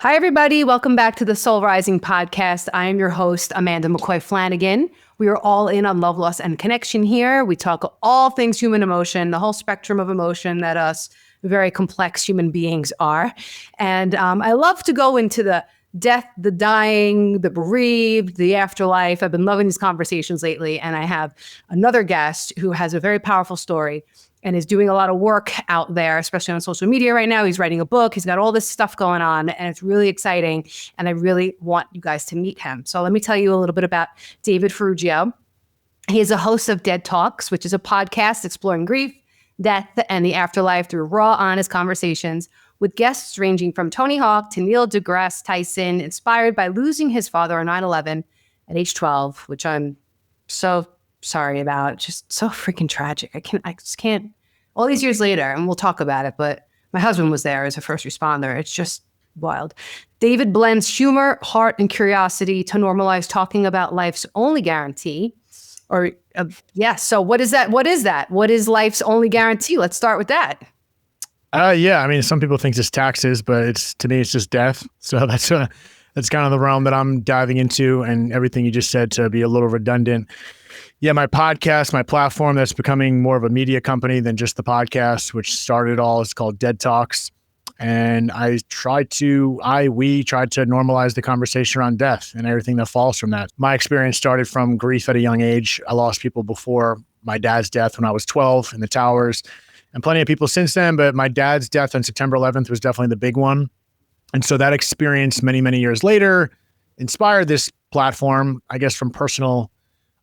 Hi, everybody. Welcome back to the Soul Rising podcast. I am your host, Amanda McCoy Flanagan. We are all in on love, loss, and connection here. We talk all things human emotion, the whole spectrum of emotion that us very complex human beings are. And I love to go into the death, the dying, the bereaved, the afterlife. I've been loving these conversations lately. And I have another guest who has a very powerful story and is doing a lot of work out there, especially on social media right now. He's writing a book. He's got all this stuff going on, and it's really exciting. And I really want you guys to meet him. So let me tell you a little bit about David Ferrugio. He is a host of Dead Talks, which is a podcast exploring grief, death, and the afterlife through raw, honest conversations with guests ranging from Tony Hawk to Neil deGrasse Tyson, inspired by losing his father on 9/11 at age 12, which I'm so sorry about. Just so freaking tragic. I just can't. All these years later, and we'll talk about it, but my husband was there as a first responder. It's just wild. David blends humor, heart, and curiosity to normalize talking about life's only guarantee. So what is that? What is that? What is life's only guarantee? Let's start with that. Yeah. I mean, some people think it's taxes, but to me, it's just death. So that's kind of the realm that I'm diving into, and everything you just said, to be a little redundant. Yeah, my podcast, my platform that's becoming more of a media company than just the podcast, which started it all, is called Dead Talks. And we tried to normalize the conversation around death and everything that falls from that. My experience started from grief at a young age. I lost people before my dad's death when I was 12 in the towers, and plenty of people since then. But my dad's death on September 11th was definitely the big one. And so that experience many, many years later inspired this platform, I guess, from personal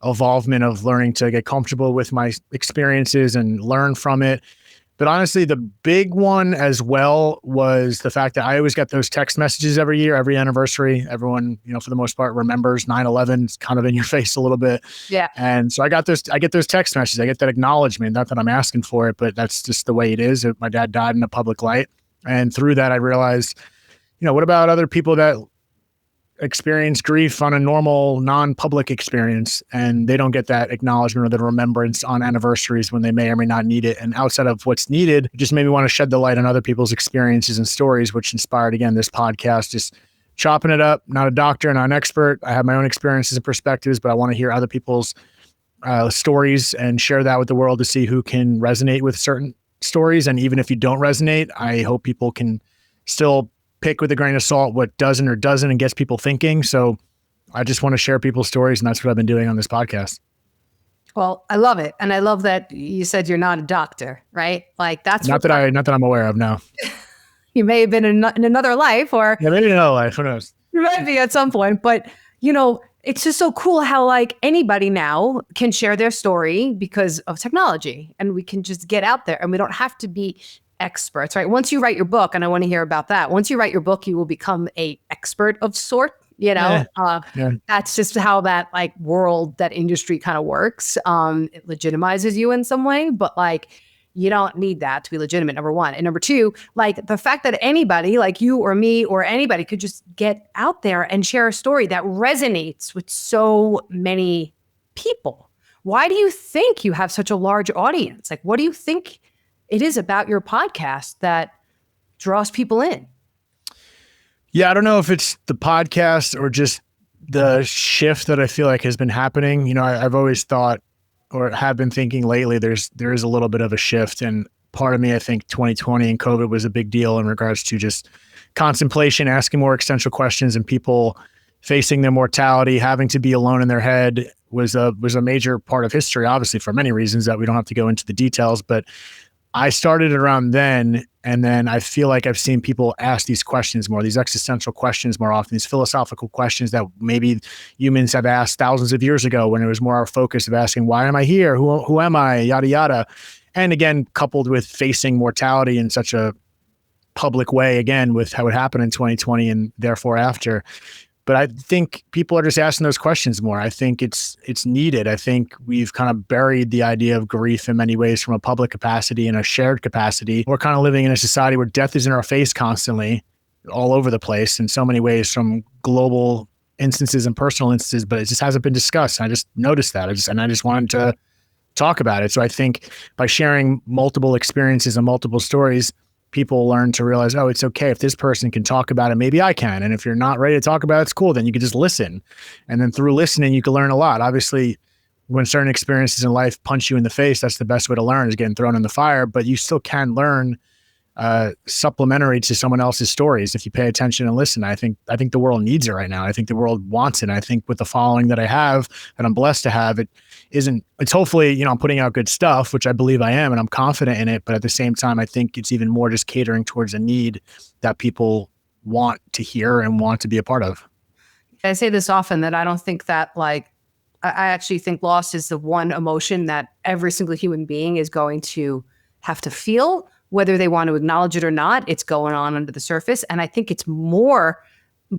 involvement of learning to get comfortable with my experiences and learn from it. But honestly, the big one as well was the fact that I always get those text messages every year, every anniversary. Everyone, for the most part, remembers 9/11. It's kind of in your face a little bit. Yeah. And so I get those text messages. I get that acknowledgement. Not that I'm asking for it, but that's just the way it is. My dad died in the public light. And through that, I realized, what about other people that experience grief on a normal, non-public experience, and they don't get that acknowledgement or the remembrance on anniversaries when they may or may not need it? And outside of what's needed, it just made me want to shed the light on other people's experiences and stories, which inspired, again, this podcast, just chopping it up. Not a doctor, not an expert. I have my own experiences and perspectives, but I want to hear other people's stories and share that with the world to see who can resonate with certain stories. And even if you don't resonate, I hope people can still pick with a grain of salt what doesn't or doesn't and gets people thinking. So I just want to share people's stories, and that's what I've been doing on this podcast. Well, I love it. And I love that you said you're not a doctor, right? Like that's not that I'm aware of. No. You may have been in another life, or maybe in another life. Who knows? You might be at some point, but it's just so cool how like anybody now can share their story because of technology, and we can just get out there, and we don't have to be experts, right? Once you write your book, and I want to hear about that. Once you write your book, you will become a expert of sort, That's just how that like world, that industry kind of works. It legitimizes you in some way, but like, you don't need that to be legitimate, number one. And number two, like the fact that anybody like you or me or anybody could just get out there and share a story that resonates with so many people. Why do you think you have such a large audience? Like, what do you think it is about your podcast that draws people in? Yeah, I don't know if it's the podcast or just the shift that I feel like has been happening. I've always thought, or have been thinking lately, there is a little bit of a shift. And part of me, I think 2020 and COVID was a big deal in regards to just contemplation, asking more existential questions, and people facing their mortality, having to be alone in their head was a major part of history, obviously for many reasons that we don't have to go into the details. But I started around then, and then I feel like I've seen people ask these questions more, these existential questions more often, these philosophical questions that maybe humans have asked thousands of years ago, when it was more our focus of asking, why am I here? Who am I? Yada, yada. And again, coupled with facing mortality in such a public way, again, with how it happened in 2020 and therefore after. But I think people are just asking those questions more. I think it's needed. I think we've kind of buried the idea of grief in many ways from a public capacity and a shared capacity. We're kind of living in a society where death is in our face constantly, all over the place in so many ways, from global instances and personal instances, but it just hasn't been discussed. I just noticed that. I just wanted to talk about it. So I think by sharing multiple experiences and multiple stories, people learn to realize, oh, it's okay. If this person can talk about it, maybe I can. And if you're not ready to talk about it, it's cool. Then you can just listen. And then through listening, you can learn a lot. Obviously, when certain experiences in life punch you in the face, that's the best way to learn, is getting thrown in the fire. But you still can learn supplementary to someone else's stories if you pay attention and listen. I think the world needs it right now. I think the world wants it. And I think with the following that I have, that I'm blessed to have, it's hopefully, I'm putting out good stuff, which I believe I am, and I'm confident in it. But at the same time, I think it's even more just catering towards a need that people want to hear and want to be a part of. I say this often, that I don't think that I actually think loss is the one emotion that every single human being is going to have to feel, whether they want to acknowledge it or not. It's going on under the surface. And I think it's more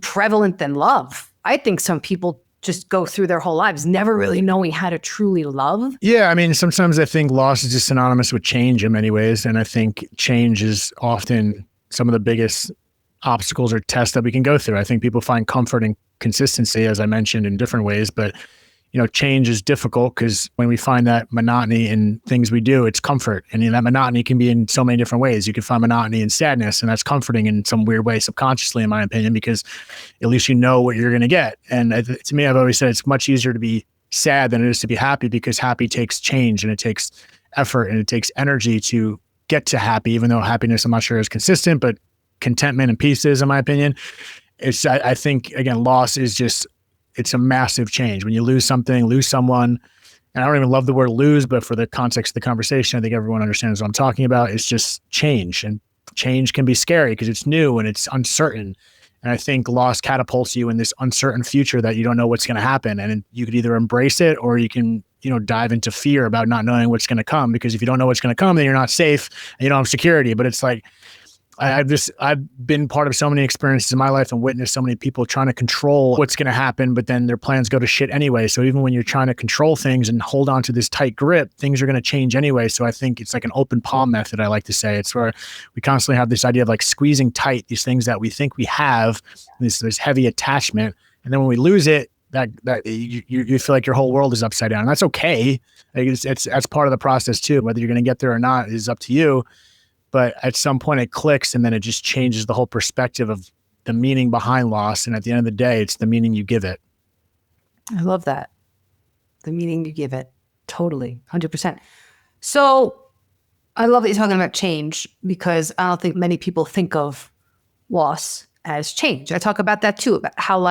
prevalent than love. I think some people just go through their whole lives never really knowing how to truly love. Yeah, I mean, sometimes I think loss is just synonymous with change in many ways. And I think change is often some of the biggest obstacles or tests that we can go through. I think people find comfort in consistency, as I mentioned, in different ways. But change is difficult because when we find that monotony in things we do, it's comfort. And that monotony can be in so many different ways. You can find monotony in sadness, and that's comforting in some weird way, subconsciously, in my opinion, because at least you know what you're going to get. And to me, I've always said it's much easier to be sad than it is to be happy, because happy takes change and it takes effort and it takes energy to get to happy, even though happiness, I'm not sure, is consistent, but contentment and peace is, in my opinion. I think, again, loss is just, it's a massive change. When you lose something, lose someone, and I don't even love the word lose, but for the context of the conversation, I think everyone understands what I'm talking about. It's just change, and change can be scary because it's new and it's uncertain. And I think loss catapults you in this uncertain future that you don't know what's going to happen. And you could either embrace it, or you can, dive into fear about not knowing what's going to come, because if you don't know what's going to come, then you're not safe and you don't have security. But it's like, I've been part of so many experiences in my life and witnessed so many people trying to control what's going to happen, but then their plans go to shit anyway. So even when you're trying to control things and hold on to this tight grip, things are going to change anyway. So I think it's like an open palm method, I like to say. It's where we constantly have this idea of like squeezing tight these things that we think we have, this heavy attachment. And then when we lose it, that you feel like your whole world is upside down. And that's okay. That's part of the process too. Whether you're going to get there or not is up to you. But at some point it clicks, and then it just changes the whole perspective of the meaning behind loss. And at the end of the day, it's the meaning you give it. I love that. The meaning you give it. Totally. 100%. So I love that you're talking about change, because I don't think many people think of loss as change. I talk about that too, about how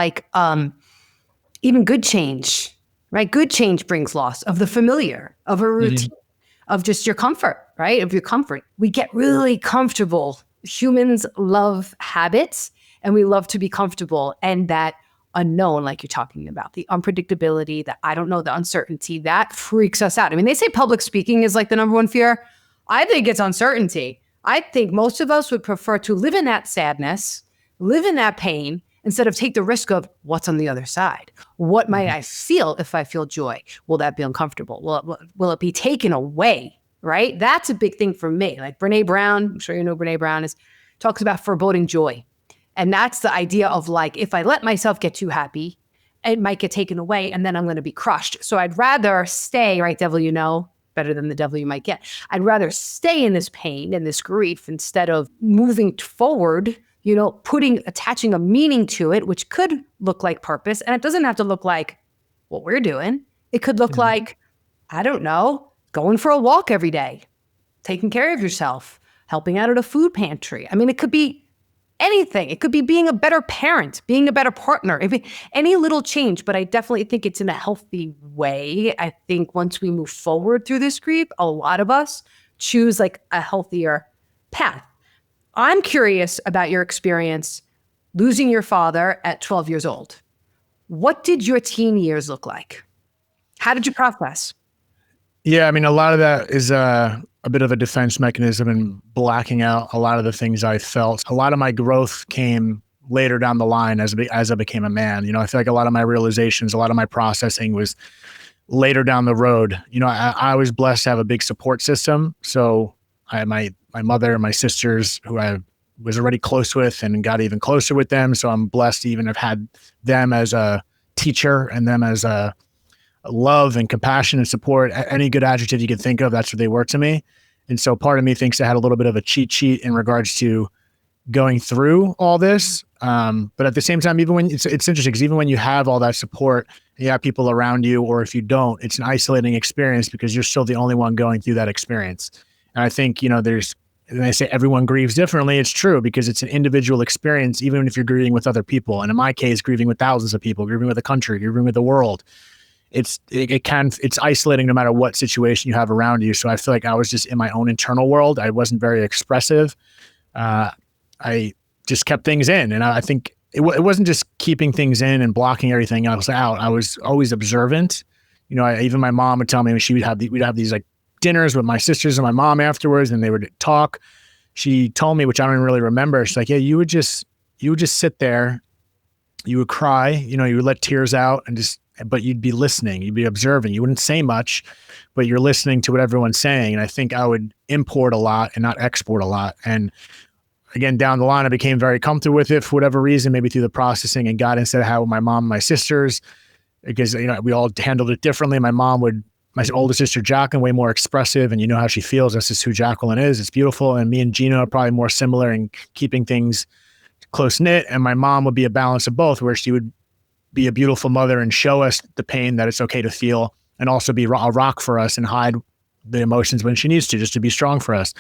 even good change, right? Good change brings loss of the familiar, of a routine. Mm-hmm. Of just your comfort, right? Of your comfort. We get really comfortable. Humans love habits, and we love to be comfortable. And that unknown, like you're talking about, the unpredictability, the I don't know, the uncertainty, that freaks us out. I mean, they say public speaking is like the number one fear. I think it's uncertainty. I think most of us would prefer to live in that sadness, live in that pain, instead of take the risk of what's on the other side. What might I feel if I feel joy? Will that be uncomfortable? Will it be taken away, right? That's a big thing for me. Like Brene Brown, I'm sure you know Brene Brown, talks about foreboding joy. And that's the idea of like, if I let myself get too happy, it might get taken away and then I'm going to be crushed. So I'd rather stay, right, devil, better than the devil you might get. I'd rather stay in this pain and this grief instead of moving forward, attaching a meaning to it, which could look like purpose. And it doesn't have to look like what we're doing. It could look like, I don't know, going for a walk every day, taking care of yourself, helping out at a food pantry. I mean, it could be anything. It could be being a better parent, being a better partner, any little change. But I definitely think it's in a healthy way. I think once we move forward through this grief, a lot of us choose like a healthier path. I'm curious about your experience losing your father at 12 years old. What did your teen years look like? How did you process? Yeah, I mean, a lot of that is a bit of a defense mechanism and blacking out a lot of the things I felt. A lot of my growth came later down the line as I became a man. I feel like a lot of my realizations, a lot of my processing was later down the road. I was blessed to have a big support system. So I had my mother and my sisters, who I was already close with and got even closer with them. So I'm blessed to even have had them as a teacher and them as a love and compassion and support. Any good adjective you can think of, that's what they were to me. And so part of me thinks I had a little bit of a cheat sheet in regards to going through all this. But at the same time, even when it's interesting because even when you have all that support, you have people around you, or if you don't, it's an isolating experience because you're still the only one going through that experience. And I think, and they say everyone grieves differently. It's true because it's an individual experience, even if you're grieving with other people. And in my case, grieving with thousands of people, grieving with a country, grieving with the world. It's isolating no matter what situation you have around you. So I feel like I was just in my own internal world. I wasn't very expressive. I just kept things in. And I think it wasn't just keeping things in and blocking everything else out. I was always observant. Even my mom would tell me we'd have these like dinners with my sisters and my mom afterwards, and they would talk. She told me, which I don't even really remember. She's like, yeah, you would just sit there, you would cry, you would let tears out but you'd be listening, you'd be observing. You wouldn't say much, but you're listening to what everyone's saying. And I think I would import a lot and not export a lot. And again, down the line, I became very comfortable with it for whatever reason, maybe through the processing and guidance that I had with my mom and my sisters, because, we all handled it differently. My older sister, Jacqueline, way more expressive, and how she feels. That's just who Jacqueline is. It's beautiful. And me and Gina are probably more similar in keeping things close knit. And my mom would be a balance of both, where she would be a beautiful mother and show us the pain that it's okay to feel, and also be a rock for us and hide the emotions when she needs to, just to be strong for us.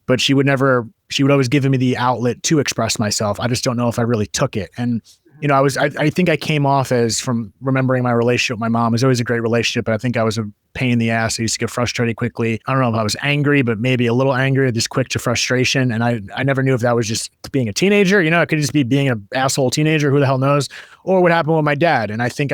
But she would always give me the outlet to express myself. I just don't know if I really took it. And, I think I came off as, from remembering my relationship with my mom, it was always a great relationship, but I think I was a pain in the ass. I used to get frustrated quickly. I don't know if I was angry, but maybe a little angry, just quick to frustration. And I never knew if that was just being a teenager, it could just be being an asshole teenager, who the hell knows, or what happened with my dad. And I think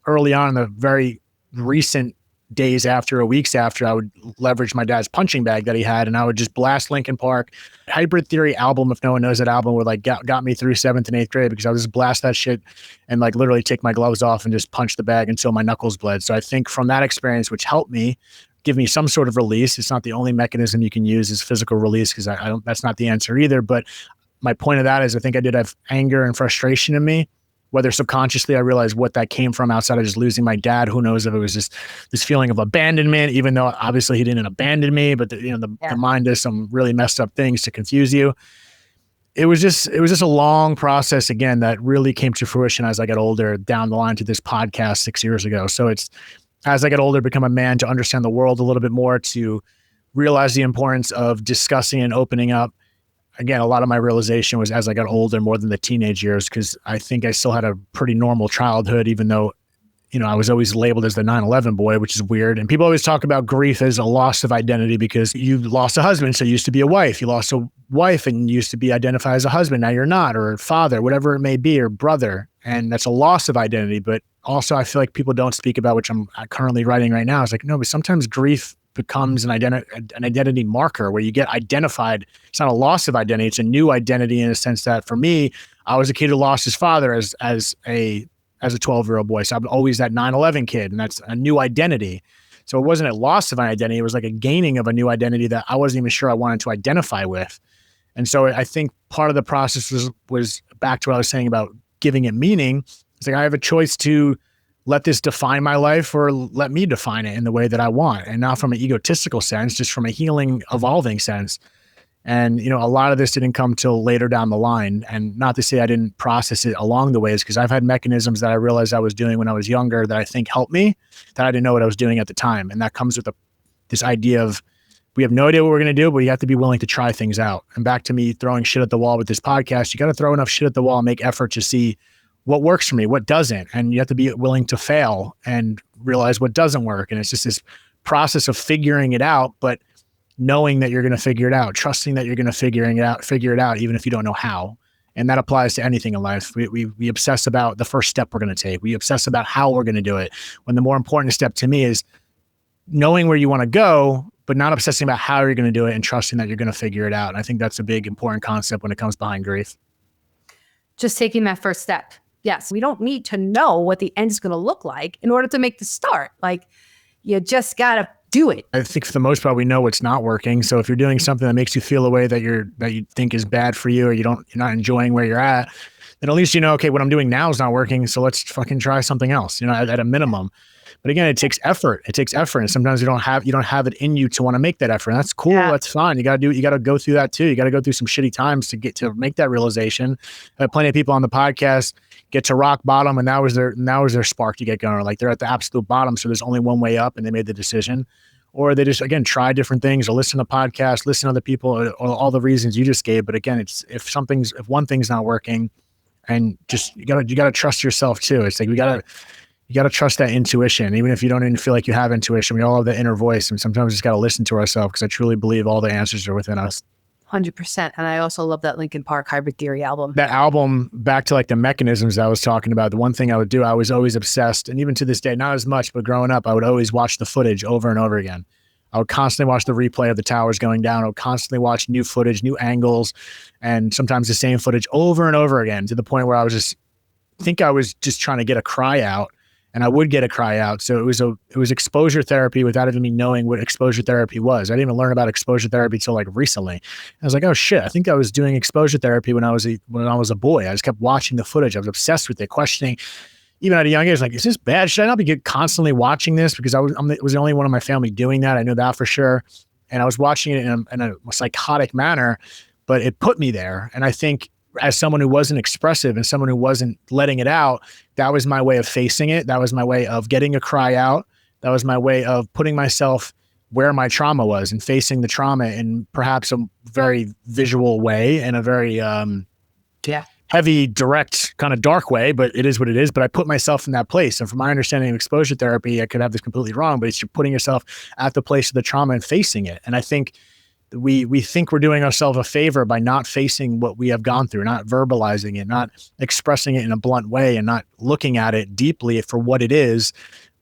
early on in the very recent days after or weeks after, I would leverage my dad's punching bag that he had, and I would just blast Linkin Park. Hybrid Theory album, if no one knows that album, would got me through 7th and 8th grade, because I would just blast that shit and literally take my gloves off and just punch the bag until my knuckles bled. So I think from that experience, which helped me give me some sort of release, it's not the only mechanism you can use is physical release, because that's not the answer either. But my point of that is I think I did have anger and frustration in me. Whether subconsciously I realized what that came from outside of just losing my dad, who knows if it was just this feeling of abandonment, even though obviously he didn't abandon me, but the mind does some really messed up things to confuse you. It was just a long process, again, that really came to fruition as I got older, down the line to this podcast 6 years ago. So it's, as I get older, become a man, to understand the world a little bit more, to realize the importance of discussing and opening up. Again, a lot of my realization was as I got older, more than the teenage years, because I think I still had a pretty normal childhood, even though, I was always labeled as the 9/11 boy, which is weird. And people always talk about grief as a loss of identity, because you lost a husband, so you used to be a wife. You lost a wife and you used to be identified as a husband. Now you're not, or father, whatever it may be, or brother. And that's a loss of identity. But also I feel like people don't speak about, which I'm currently writing right now. It's like, no, but sometimes grief becomes an identity marker where you get identified. It's not a loss of identity. It's a new identity, in a sense that, for me, I was a kid who lost his father as a 12-year-old boy. So I'm always that 9/11 kid, and that's a new identity. So it wasn't a loss of an identity. It was like a gaining of a new identity that I wasn't even sure I wanted to identify with. And so I think part of the process was back to what I was saying about giving it meaning. It's like, I have a choice to let this define my life, or let me define it in the way that I want. And not from an egotistical sense, just from a healing, evolving sense. And, a lot of this didn't come till later down the line. And not to say I didn't process it along the ways, because I've had mechanisms that I realized I was doing when I was younger that I think helped me, that I didn't know what I was doing at the time. And that comes with this idea of, we have no idea what we're going to do, but you have to be willing to try things out. And back to me throwing shit at the wall with this podcast, you got to throw enough shit at the wall and make effort to see what works for me, what doesn't. And you have to be willing to fail and realize what doesn't work. And it's just this process of figuring it out, but knowing that you're going to figure it out, trusting that you're going to figure it out, even if you don't know how. And that applies to anything in life. We obsess about the first step we're going to take. We obsess about how we're going to do it, when the more important step to me is knowing where you want to go, but not obsessing about how you're going to do it, and trusting that you're going to figure it out. And I think that's a big, important concept when it comes behind grief. Just taking that first step. Yes, we don't need to know what the end is going to look like in order to make the start. You just got to do it. I think for the most part, we know what's not working. So if you're doing something that makes you feel a way that you think is bad for you, or you're not enjoying where you're at, then at least you know, okay, what I'm doing now is not working, so let's fucking try something else, at a minimum. But again, it takes effort. It takes effort, and sometimes you don't have it in you to want to make that effort. And that's cool. Yeah. That's fine. You got to go through that too. You got to go through some shitty times to make that realization. Plenty of people on the podcast get to rock bottom, and that was their spark to get going. Like they're at the absolute bottom, so there's only one way up, and they made the decision. Or they just, again, try different things or listen to podcasts, listen to other people, or all the reasons you just gave. But again, it's if one thing's not working, and just you gotta trust yourself too. It's like you gotta trust that intuition, even if you don't even feel like you have intuition. We all have the inner voice, and sometimes we just gotta listen to ourselves, because I truly believe all the answers are within us. 100%. And I also love that Linkin Park Hybrid Theory album. That album, back to like the mechanisms I was talking about, the one thing I would do, I was always obsessed. And even to this day, not as much, but growing up, I would always watch the footage over and over again. I would constantly watch the replay of the towers going down. I would constantly watch new footage, new angles, and sometimes the same footage over and over again, to the point where I was just trying to get a cry out. And I would get a cry out. So it was exposure therapy without even me knowing what exposure therapy was. I didn't even learn about exposure therapy till like recently. I was like, oh shit, I think I was doing exposure therapy when I was a boy. I just kept watching the footage. I was obsessed with it, questioning, even at a young age, like, is this bad? Should I not be constantly watching this? Because I was the only one in my family doing that. I knew that for sure. And I was watching it in a psychotic manner, but it put me there. And I think, as someone who wasn't expressive and someone who wasn't letting it out, that was my way of facing it. That was my way of getting a cry out. That was my way of putting myself where my trauma was and facing the trauma in perhaps a very visual way, and a very heavy, direct, kind of dark way, but it is what it is. But I put myself in that place. And from my understanding of exposure therapy, I could have this completely wrong, but it's you're putting yourself at the place of the trauma and facing it. And I think we think we're doing ourselves a favor by not facing what we have gone through, not verbalizing it, not expressing it in a blunt way, and not looking at it deeply for what it is.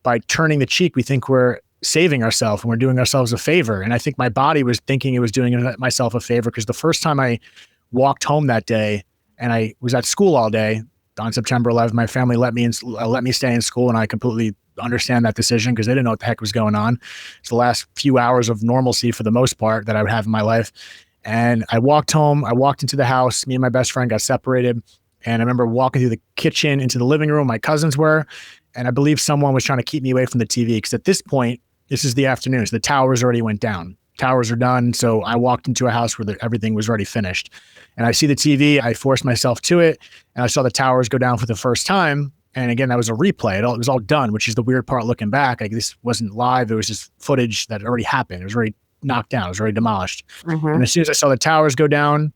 By turning the cheek, we think we're saving ourselves and we're doing ourselves a favor. And I think my body was thinking it was doing myself a favor, because the first time I walked home that day, and I was at school all day on September 11th, my family let me stay in school, and I completely understand that decision, because they didn't know what the heck was going on. It's the last few hours of normalcy for the most part that I would have in my life. And I walked home, I walked into the house, me and my best friend got separated. And I remember walking through the kitchen into the living room, my cousins were, and I believe someone was trying to keep me away from the TV, because at this point, this is the afternoon, so the towers already went down. Towers are done. So I walked into a house where everything was already finished. And I see the TV, I forced myself to it, and I saw the towers go down for the first time. And again, that was a replay. It was all done, which is the weird part looking back. Like, this wasn't live. It was just footage that already happened. It was already knocked down. It was already demolished. Mm-hmm. And as soon as I saw the towers go down,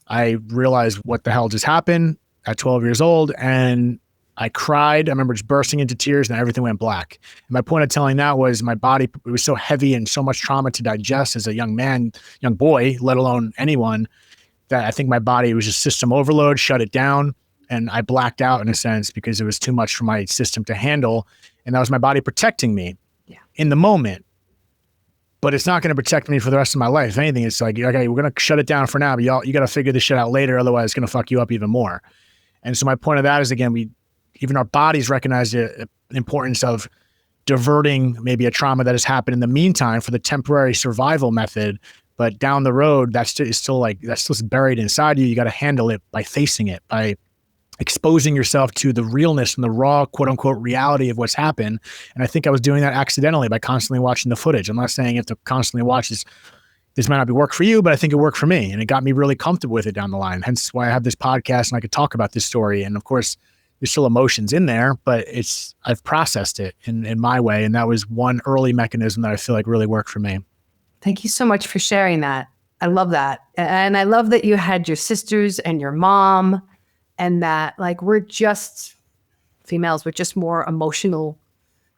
I realized what the hell just happened at 12 years old. And I cried. I remember just bursting into tears, and everything went black. And my point of telling that was my body, it was so heavy and so much trauma to digest as a young boy, let alone anyone, that I think my body was just system overload, shut it down. And I blacked out in a sense, because it was too much for my system to handle. And that was my body protecting me in the moment. But it's not going to protect me for the rest of my life. If anything, it's like, okay, we're going to shut it down for now, but you got to figure this shit out later. Otherwise, it's going to fuck you up even more. And so my point of that is, again, even our bodies recognize the importance of diverting maybe a trauma that has happened in the meantime for the temporary survival method. But down the road, that's still buried inside you. You got to handle it by facing it, by exposing yourself to the realness and the raw, quote unquote, reality of what's happened. And I think I was doing that accidentally by constantly watching the footage. I'm not saying you have to constantly watch this might not be work for you, but I think it worked for me. And it got me really comfortable with it down the line. Hence why I have this podcast and I could talk about this story. And of course, there's still emotions in there, but I've processed it in my way. And that was one early mechanism that I feel like really worked for me. Thank you so much for sharing that. I love that. And I love that you had your sisters and your mom, and that, like, females, we're just more emotional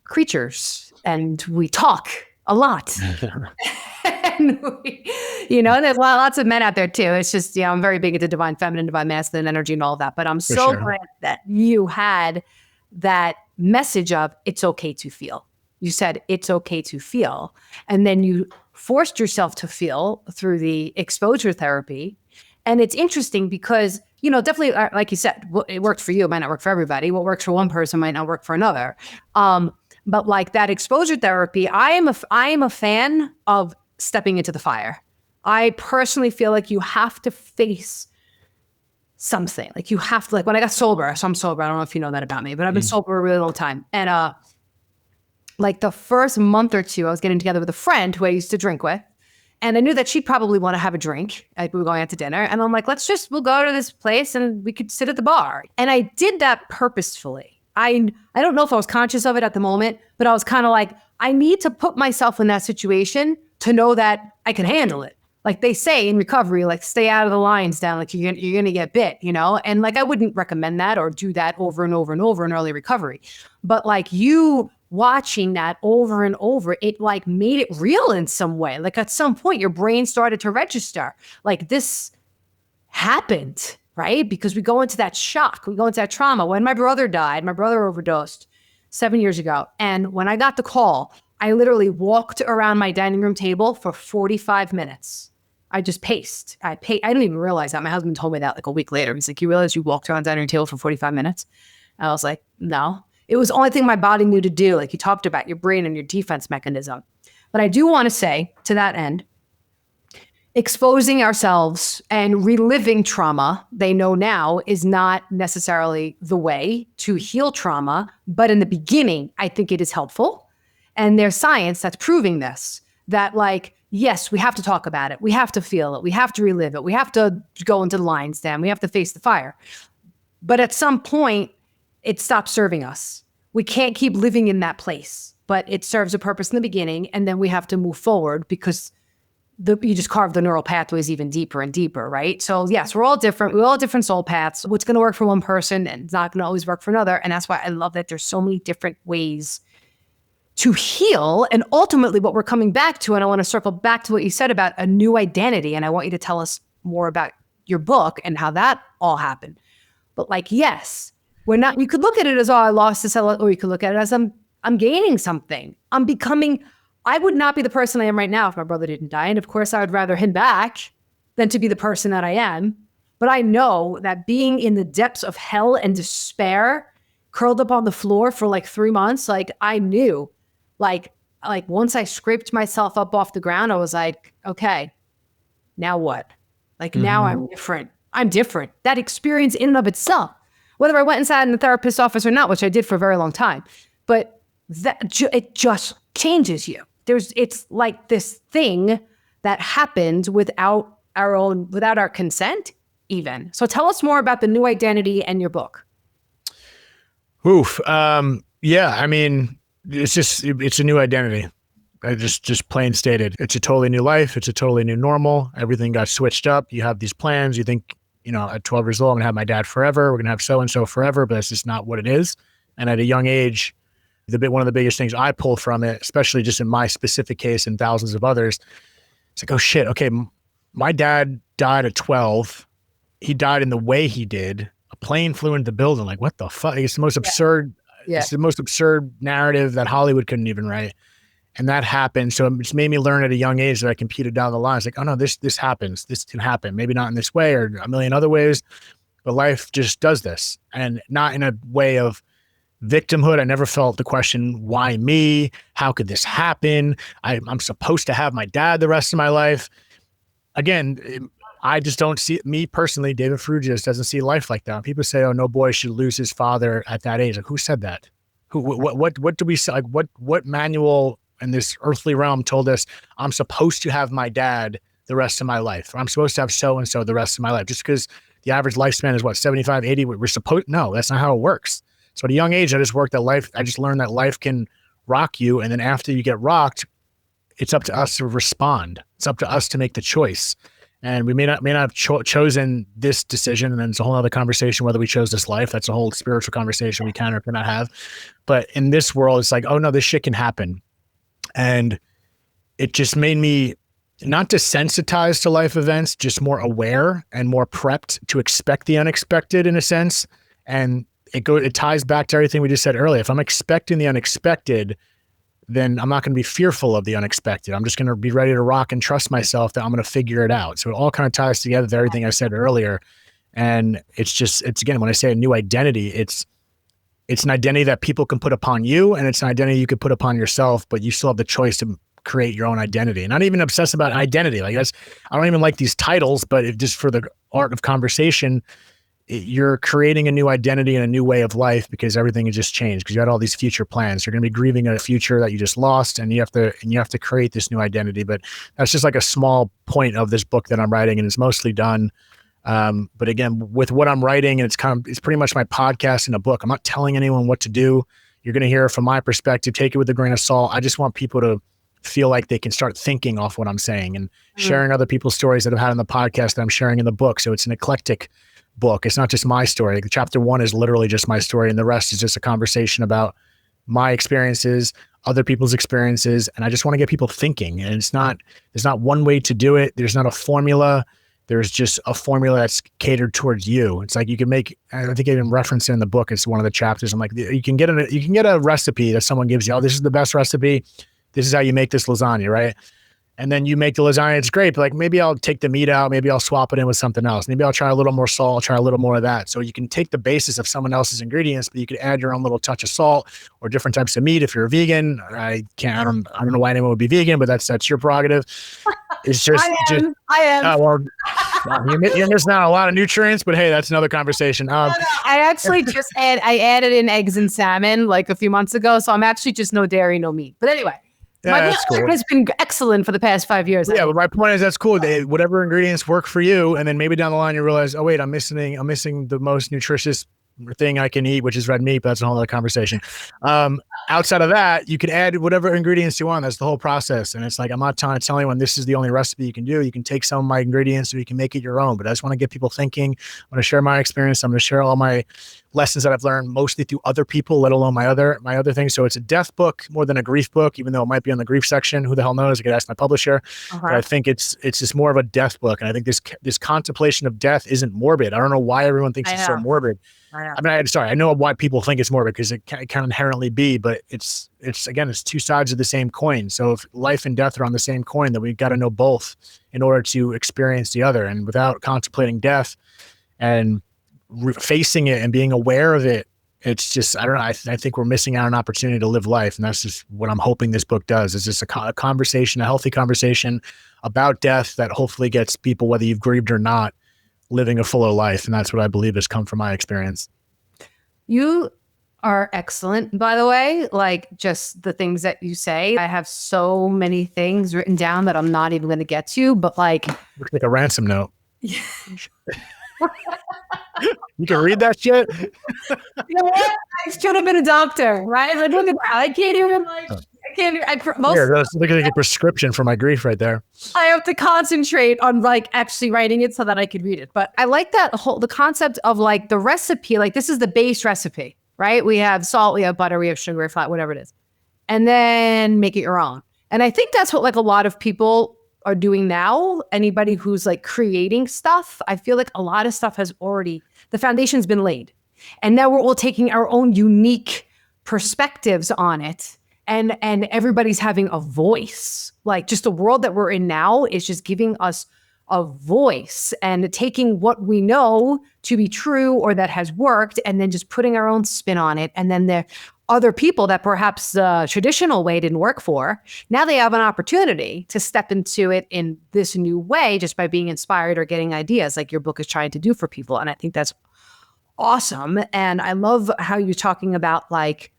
creatures, and we talk a lot. And there's lots of men out there too. It's just, I'm very big into divine feminine, divine masculine energy and all of that. But I'm so glad that you had that message of, it's okay to feel. You said it's okay to feel. And then you forced yourself to feel through the exposure therapy. And it's interesting because, definitely, like you said, it worked for you. It might not work for everybody. What works for one person might not work for another. But like that exposure therapy, I am a fan of stepping into the fire. I personally feel like you have to face something. Like you have to, like when I got sober, so I'm sober. I don't know if you know that about me, but I've been sober a really long time. And like the first month or two, I was getting together with a friend who I used to drink with. And I knew that she'd probably want to have a drink. Like we were going out to dinner. And I'm like, we'll go to this place and we could sit at the bar. And I did that purposefully. I don't know if I was conscious of it at the moment, but I was kind of like, I need to put myself in that situation to know that I can handle it. Like they say in recovery, like stay out of the lines down, like you're going to get bit, you know? And like, I wouldn't recommend that or do that over and over and over in early recovery. But like you watching that over and over, it like made it real in some way. Like at some point your brain started to register like this happened, right? Because we go into that shock, we go into that trauma. When my brother died, my brother overdosed 7 years ago. And when I got the call, I literally walked around my dining room table for 45 minutes. I just paced. I didn't even realize that. My husband told me that like a week later. He's like, you realize you walked around the dining room table for 45 minutes? And I was like, no. It was the only thing my body knew to do. Like you talked about your brain and your defense mechanism. But I do want to say to that end, exposing ourselves and reliving trauma, they know now, is not necessarily the way to heal trauma. But in the beginning, I think it is helpful. And there's science that's proving this, that like, yes, we have to talk about it. We have to feel it. We have to relive it. We have to go into the lion's den. We have to face the fire. But at some point, it stops serving us. We can't keep living in that place, but it serves a purpose in the beginning. And then we have to move forward because you just carve the neural pathways even deeper and deeper, right? So yes, we're all different. We're all different soul paths. What's going to work for one person and it's not going to always work for another. And that's why I love that there's so many different ways to heal. And ultimately what we're coming back to, and I want to circle back to what you said about a new identity. And I want you to tell us more about your book and how that all happened. But like, yes, we're not, you could look at it as, oh, I lost this, or you could look at it as I'm gaining something. I'm becoming, I would not be the person I am right now if my brother didn't die. And of course I would rather him back than to be the person that I am. But I know that being in the depths of hell and despair, curled up on the floor for like 3 months, like I knew, like once I scraped myself up off the ground, I was like, okay, now what? Like now I'm different. I'm different. That experience in and of itself, whether I went and sat in the therapist's office or not, which I did for a very long time, but it just changes you. It's like this thing that happens without our consent even. So tell us more about the new identity and your book. Oof. Yeah. I mean, it's a new identity. I just plain stated, it's a totally new life. It's a totally new normal. Everything got switched up. You have these plans. You think, at 12 years old, I'm gonna have my dad forever. We're gonna have so-and-so forever, but that's just not what it is. And at a young age, one of the biggest things I pull from it, especially just in my specific case and thousands of others, it's like, oh shit, okay, my dad died at 12. He died in the way he did. A plane flew into the building. Like, what the fuck? It's the most absurd. Yeah. It's the most absurd narrative that Hollywood couldn't even write. And that happened. So it's made me learn at a young age that I competed down the line. It's like, oh no, this happens. This can happen. Maybe not in this way or a million other ways, but life just does this. And not in a way of victimhood. I never felt the question, why me? How could this happen? I'm supposed to have my dad the rest of my life. Again, I just don't see me personally. David Ferrugio just doesn't see life like that. People say, "Oh, no boy should lose his father at that age." Like, who said that? What do we say? Like, what manual in this earthly realm told us I'm supposed to have my dad the rest of my life, or I'm supposed to have so and so the rest of my life? Just because the average lifespan is 75, 80, we're supposed. No, that's not how it works. So at a young age, I just learned that life can rock you, and then after you get rocked, it's up to us to respond. It's up to us to make the choice. And we may not have chosen this decision, and then it's a whole other conversation whether we chose this life. That's a whole spiritual conversation we can or cannot have. But in this world, it's like, oh no, this shit can happen. And it just made me not desensitized to life events, just more aware and more prepped to expect the unexpected in a sense. And it ties back to everything we just said earlier. If I'm expecting the unexpected, then I'm not going to be fearful of the unexpected. I'm just going to be ready to rock and trust myself that I'm going to figure it out. So it all kind of ties together with everything I said earlier. And it's again, when I say a new identity, it's an identity that people can put upon you, and it's an identity you could put upon yourself, but you still have the choice to create your own identity. And not even obsess about identity. Like I don't even like these titles, but just for the art of conversation, you're creating a new identity and a new way of life because everything has just changed because you had all these future plans. You're going to be grieving a future that you just lost, and you have to create this new identity. But that's just like a small point of this book that I'm writing, and it's mostly done. But again, with what I'm writing, and it's pretty much my podcast in a book. I'm not telling anyone what to do. You're going to hear it from my perspective. Take it with a grain of salt. I just want people to feel like they can start thinking off what I'm saying and sharing other people's stories that I've had on the podcast that I'm sharing in the book. So it's an eclectic book. It's not just my story. Like, chapter 1 is literally just my story, and the rest is just a conversation about my experiences, other people's experiences. And I just want to get people thinking. And there's not one way to do it. There's not a formula. There's just a formula that's catered towards you. It's like you can make, I think I even referenced it in the book. It's one of the chapters. I'm like, you can get a recipe that someone gives you. Oh, this is the best recipe. This is how you make this lasagna, right? And then you make the lasagna, it's great, but like maybe I'll take the meat out, maybe I'll swap it in with something else. Maybe I'll try a little more salt, I'll try a little more of that. So you can take the basis of someone else's ingredients, but you could add your own little touch of salt or different types of meat. If you're a vegan, I don't know why anyone would be vegan, but that's your prerogative. It's just, I am. well, you're missing out on a lot of nutrients, but hey, that's another conversation. I actually I added in eggs and salmon like a few months ago. So I'm actually just no dairy, no meat. But anyway. My blood sugar has been excellent for the past 5 years. Yeah, but my point is that's cool. Whatever ingredients work for you, and then maybe down the line you realize, oh wait, I'm missing the most nutritious thing I can eat, which is red meat. But that's a whole other conversation. Outside of that, you can add whatever ingredients you want. That's the whole process. And it's like, I'm not trying to tell anyone this is the only recipe you can do. You can take some of my ingredients or you can make it your own. But I just want to get people thinking. I want to share my experience. I'm going to share all my lessons that I've learned mostly through other people, let alone my other things. So it's a death book more than a grief book, even though it might be on the grief section. Who the hell knows? I could ask my publisher. But I think it's just more of a death book. And I think this contemplation of death isn't morbid. I don't know why everyone thinks it's so morbid. I know why people think it's morbid because it can inherently be, but it's two sides of the same coin. So if life and death are on the same coin, then we've got to know both in order to experience the other. And without contemplating death and facing it and being aware of it, it's just, I don't know. I think we're missing out on an opportunity to live life. And that's just what I'm hoping this book does. It's just a conversation, a healthy conversation about death that hopefully gets people, whether you've grieved or not, living a fuller life. And that's what I believe has come from my experience. You are excellent, by the way. Like, just the things that you say. I have so many things written down that I'm not even going to get to, but like. Looks like a ransom note. You can read that shit? You know what? I should have been a doctor, right? Like, look at that. I can't even that's like a prescription for my grief right there. I have to concentrate on like actually writing it so that I could read it. But I like that the concept of like the recipe, like this is the base recipe, right? We have salt, we have butter, we have sugar, fat, whatever it is. And then make it your own. And I think that's what like a lot of people are doing now. Anybody who's like creating stuff, I feel like a lot of stuff has the foundation's been laid. And now we're all taking our own unique perspectives on it. And everybody's having a voice. Like, just the world that we're in now is just giving us a voice and taking what we know to be true or that has worked and then just putting our own spin on it. And then the other people that perhaps the traditional way didn't work for, now they have an opportunity to step into it in this new way just by being inspired or getting ideas like your book is trying to do for people. And I think that's awesome. And I love how you're talking about like,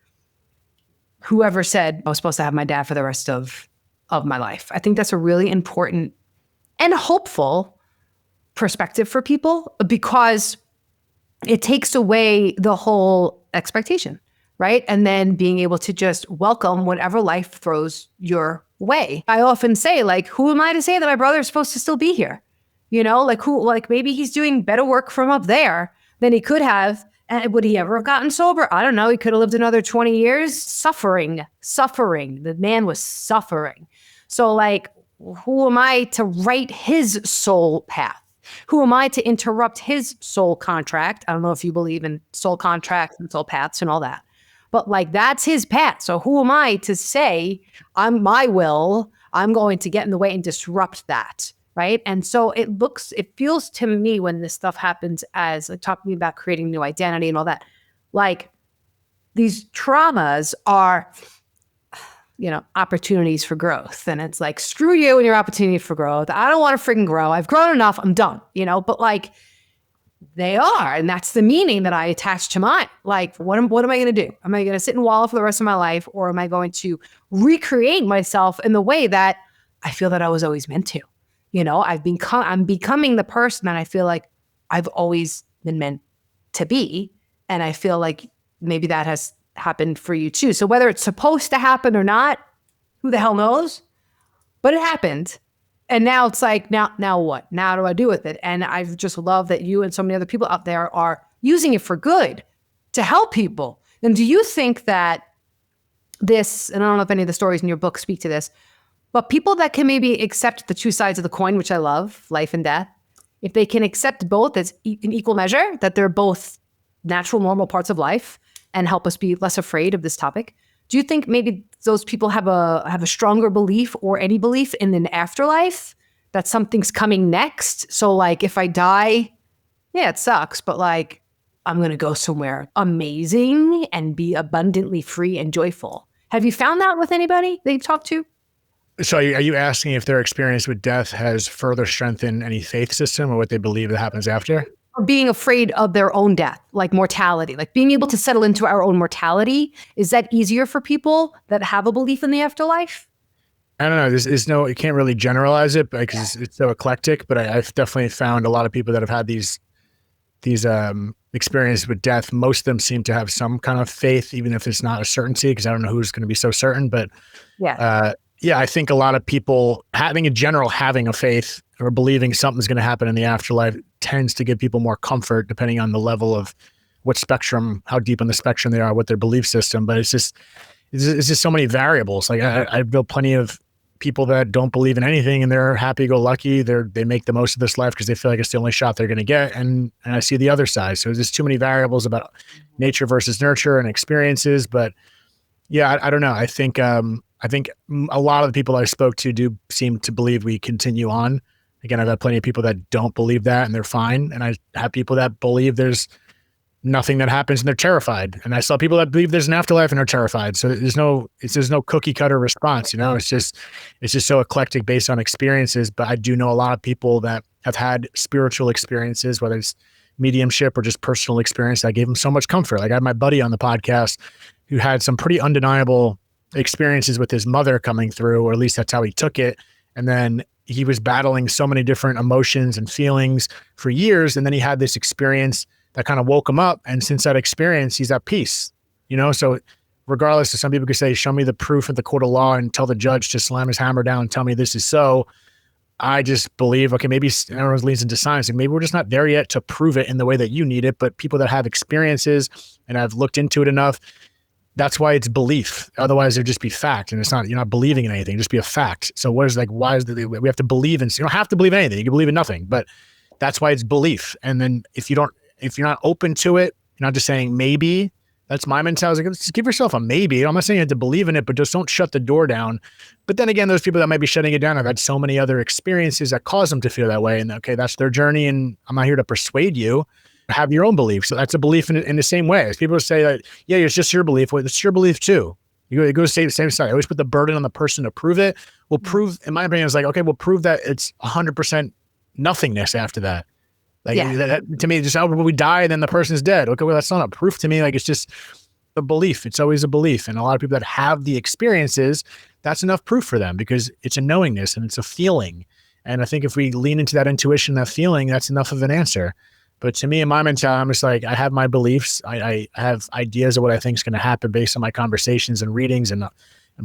whoever said I was supposed to have my dad for the rest of my life. I think that's a really important and hopeful perspective for people because it takes away the whole expectation, right? And then being able to just welcome whatever life throws your way. I often say, like, who am I to say that my brother is supposed to still be here? You know, like maybe he's doing better work from up there than he could have. And would he ever have gotten sober? I don't know. He could have lived another 20 years suffering. The man was suffering. So like, who am I to write his soul path? Who am I to interrupt his soul contract? I don't know if you believe in soul contracts and soul paths and all that, but like, that's his path. So who am I to say I'm going to get in the way and disrupt that? Right. And so it feels to me when this stuff happens as like talking about creating new identity and all that, like these traumas are, opportunities for growth. And it's like, screw you and your opportunity for growth. I don't want to freaking grow. I've grown enough. I'm done, but like They are. And that's the meaning that I attach to mine. Like, what am I going to do? Am I going to sit and wallow for the rest of my life? Or am I going to recreate myself in the way that I feel that I was always meant to? I'm becoming the person that I feel like I've always been meant to be. And I feel like maybe that has happened for you too. So whether it's supposed to happen or not, who the hell knows? But it happened. And now it's like, now what? Now do I do with it? And I just love that you and so many other people out there are using it for good to help people. And do you think that this, and I don't know if any of the stories in your book speak to this, but people that can maybe accept the two sides of the coin, which I love, life and death, if they can accept both as in equal measure, that they're both natural, normal parts of life and help us be less afraid of this topic, do you think maybe those people have a stronger belief or any belief in an afterlife, that something's coming next? So like if I die, yeah, it sucks, but like I'm going to go somewhere amazing and be abundantly free and joyful. Have you found that with anybody that you've talked to? So are you asking if their experience with death has further strengthened any faith system or what they believe that happens after? Or being afraid of their own death, like mortality, like being able to settle into our own mortality. Is that easier for people that have a belief in the afterlife? I don't know. You can't really generalize it because it's so eclectic, but I've definitely found a lot of people that have had these experiences with death. Most of them seem to have some kind of faith, even if it's not a certainty, because I don't know who's going to be so certain, but I think a lot of people having a faith or believing something's going to happen in the afterlife tends to give people more comfort, depending on the level of what spectrum, how deep on the spectrum they are, what their belief system. But it's just so many variables. Like I know plenty of people that don't believe in anything and they're happy-go-lucky. They make the most of this life because they feel like it's the only shot they're going to get. And I see the other side. So there's too many variables about nature versus nurture and experiences. But yeah, I don't know. I think a lot of the people I spoke to do seem to believe we continue on. Again, I've had plenty of people that don't believe that and they're fine. And I have people that believe there's nothing that happens and they're terrified. And I saw people that believe there's an afterlife and are terrified. So there's no cookie cutter response, it's just so eclectic based on experiences. But I do know a lot of people that have had spiritual experiences, whether it's mediumship or just personal experience, that gave them so much comfort. Like I had my buddy on the podcast who had some pretty undeniable experiences with his mother coming through, or at least that's how he took it. And then he was battling so many different emotions and feelings for years. And then he had this experience that kind of woke him up. And since that experience, he's at peace, so regardless of, some people could say, show me the proof at the court of law and tell the judge to slam his hammer down and tell me this is so. I just believe, okay, maybe everyone leans into science and maybe we're just not there yet to prove it in the way that you need it. But people that have experiences and have looked into it enough, that's why it's belief. Otherwise, it'd just be fact. And you're not believing in anything, just be a fact. So we have to believe in, you don't have to believe in anything. You can believe in nothing, but that's why it's belief. And then if you're not open to it, you're not just saying maybe. That's my mentality. Like, just give yourself a maybe. I'm not saying you have to believe in it, but just don't shut the door down. But then again, those people that might be shutting it down have had so many other experiences that cause them to feel that way. And okay, that's their journey. And I'm not here to persuade you. Have your own belief. So that's a belief in the same way. As people say that, yeah, it's just your belief. Well, it's your belief too. You go to the same side. I always put the burden on the person to prove it. We'll prove, in my opinion, it's like, okay, we'll prove that it's 100% nothingness after that. Like that, to me, just we die and then the person's dead. Okay, well, that's not a proof to me. Like it's just a belief. It's always a belief. And a lot of people that have the experiences, that's enough proof for them because it's a knowingness and it's a feeling. And I think if we lean into that intuition, that feeling, that's enough of an answer. But to me, in my mentality, I'm just like, I have my beliefs. I have ideas of what I think is going to happen based on my conversations and readings and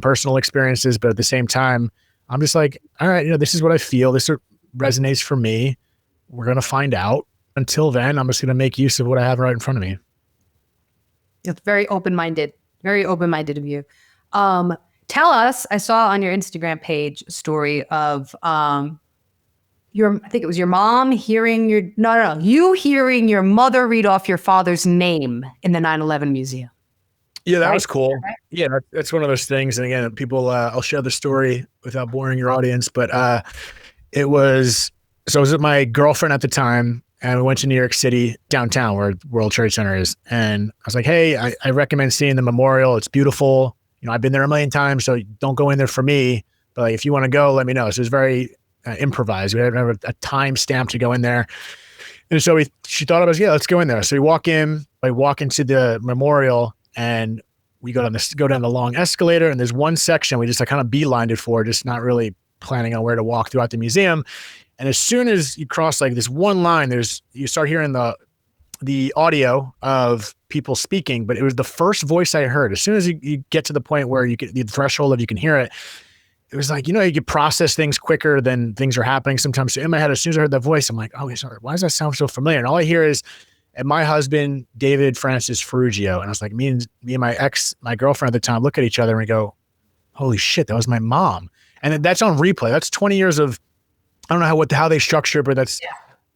personal experiences. But at the same time, I'm just like, all right, this is what I feel. This resonates for me. We're going to find out. Until then, I'm just going to make use of what I have right in front of me. It's very open-minded of you. Tell us, I saw on your Instagram page a story of, I think it was your mom hearing you hearing your mother read off your father's name in the 9/11 museum. Yeah, that was cool. Right? Yeah, that's one of those things. And again, people, I'll share the story without boring your audience, but it was with my girlfriend at the time, and we went to New York City, downtown where World Trade Center is. And I was like, hey, I recommend seeing the memorial. It's beautiful. I've been there a million times, so don't go in there for me. But like, if you want to go, let me know. So it was very improvised. We didn't have a time stamp to go in there. And so she thought of us, yeah, let's go in there. So we walk in, I walk into the memorial and we go down the long escalator, and there's one section we just kind of beelined it for, just not really planning on where to walk throughout the museum. And as soon as you cross like this one line, you start hearing the audio of people speaking, but it was the first voice I heard. As soon as you get to the point where you get the threshold of you can hear it, it was like, you can process things quicker than things are happening sometimes. So in my head, as soon as I heard that voice, I'm like, oh, sorry, why does that sound so familiar? And all I hear is, and my husband, David Francis Ferrugio. And I was like, me and my girlfriend at the time, look at each other and we go, holy shit, that was my mom. And that's on replay. That's 20 years of, I don't know how they structure it, but that's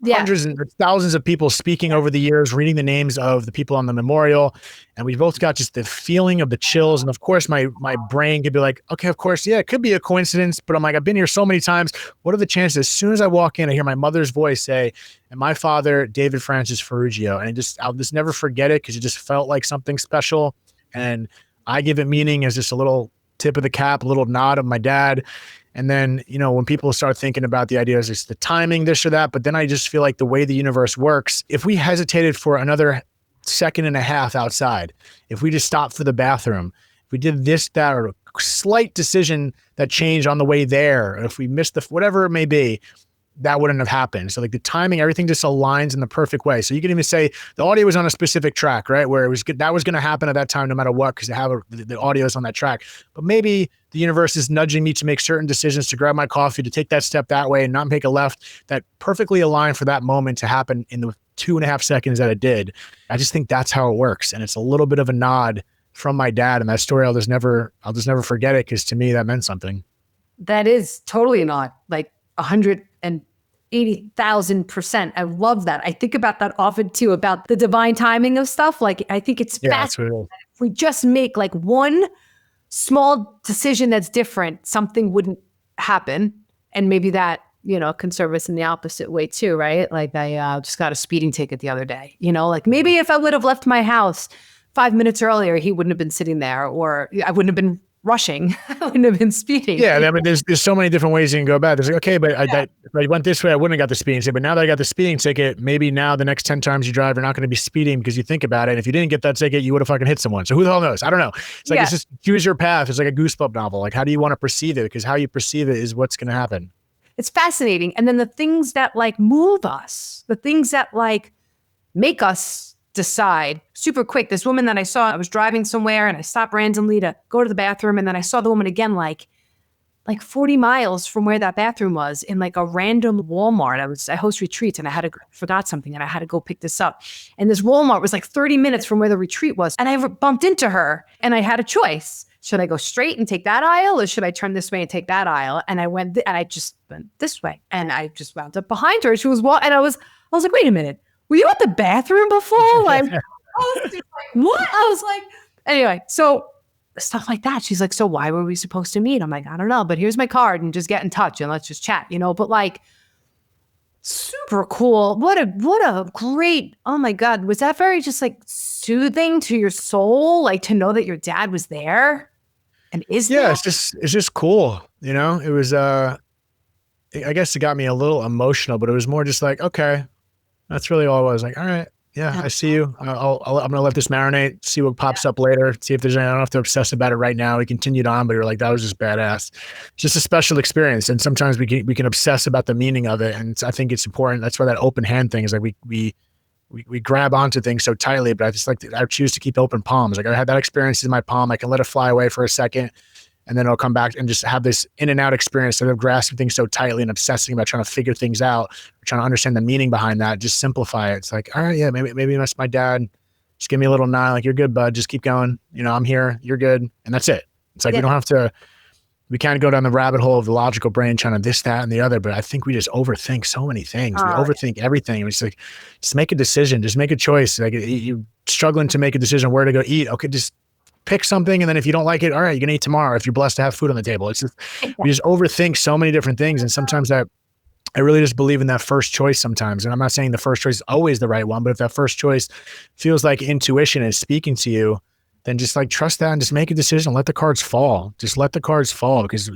hundreds and thousands of people speaking over the years, reading the names of the people on the memorial. And we both got just the feeling of the chills. And of course, my brain could be like, okay, of course, yeah, it could be a coincidence. But I'm like, I've been here so many times. What are the chances? As soon as I walk in, I hear my mother's voice say, and my father, David Francis Ferrugio. And I'll just never forget it because it just felt like something special. And I give it meaning as just a little tip of the cap, a little nod of my dad. And then, when people start thinking about the ideas, it's the timing, this or that. But then I just feel like the way the universe works, if we hesitated for another second and a half outside, if we just stopped for the bathroom, if we did this, that, or a slight decision that changed on the way there, or if we missed whatever it may be, that wouldn't have happened. So like the timing, everything just aligns in the perfect way. So you can even say the audio was on a specific track, right? Where it was good, that was going to happen at that time, no matter what, because the audio is on that track. But maybe the universe is nudging me to make certain decisions, to grab my coffee, to take that step that way and not make a left, that perfectly aligned for that moment to happen in the 2.5 seconds that it did. I just think that's how it works. And it's a little bit of a nod from my dad. And that story, I'll just never forget it, because to me, that meant something. That is totally not like 180,000%. I love that. I think about that often too, about the divine timing of stuff. Like, I think it's fascinating. If we just make like one small decision that's different, something wouldn't happen. And maybe that, can serve us in the opposite way too, right? Like I just got a speeding ticket the other day, like maybe if I would have left my house 5 minutes earlier, he wouldn't have been sitting there, or I wouldn't have been rushing. I wouldn't have been speeding. Yeah, I mean, there's so many different ways you can go about it. There's like, okay, but if I went this way, I wouldn't have got the speeding ticket. But now that I got the speeding ticket, maybe now the next 10 times you drive, you're not going to be speeding because you think about it. And if you didn't get that ticket, you would have fucking hit someone. So who the hell knows? I don't know. It's like, it's just choose your path. It's like a Goosebump novel. Like, how do you want to perceive it? Because how you perceive it is what's going to happen. It's fascinating. And then the things that like move us, the things that like make us decide super quick. This woman that I saw, I was driving somewhere and I stopped randomly to go to the bathroom. And then I saw the woman again, like 40 miles from where that bathroom was, in like a random Walmart. I host retreats and forgot something and I had to go pick this up. And this Walmart was like 30 minutes from where the retreat was. And I bumped into her and I had a choice. Should I go straight and take that aisle, or should I turn this way and take that aisle? And I just went this way, and I just wound up behind her. She was walking, and I was like, wait a minute. Were you at the bathroom before? Like, I was just like, what? I was like, anyway, so stuff like that. She's like, so why were we supposed to meet? I'm like, I don't know, but here's my card and just get in touch and let's just chat, but like, super cool. What a great, oh my God. Was that very just like soothing to your soul? Like to know that your dad was there and is there? Yeah, it's just cool. It was, I guess it got me a little emotional, but it was more just like, okay, that's really all it was. Like, all right, yeah, I see you. I'm going to let this marinate, see what pops up later, see if there's any, I don't have to obsess about it right now. We continued on, but you're like, that was just badass. Just a special experience. And sometimes we can obsess about the meaning of it. And I think it's important. That's why that open hand thing is like, we grab onto things so tightly, but I choose to keep open palms. Like I had that experience in my palm. I can let it fly away for a second, and then it'll come back and just have this in and out experience instead of grasping things so tightly and obsessing about trying to figure things out, or trying to understand the meaning behind that. Just simplify it. It's like, all right, yeah, maybe that's my dad. Just give me a little nod. Like, you're good, bud. Just keep going. I'm here. You're good. And that's it. It's like, we don't have to, we can't go down the rabbit hole of the logical brain trying to this, that, and the other. But I think we just overthink so many things. We overthink everything. It's like, just make a decision. Just make a choice. Like, you're struggling to make a decision where to go eat. Okay, just pick something. And then if you don't like it, all right, you're going to eat tomorrow if you're blessed to have food on the table. It's just, we just overthink so many different things. And sometimes I really just believe in that first choice sometimes. And I'm not saying the first choice is always the right one, but if that first choice feels like intuition is speaking to you, then just like trust that and just make a decision. Let the cards fall. Just let the cards fall, because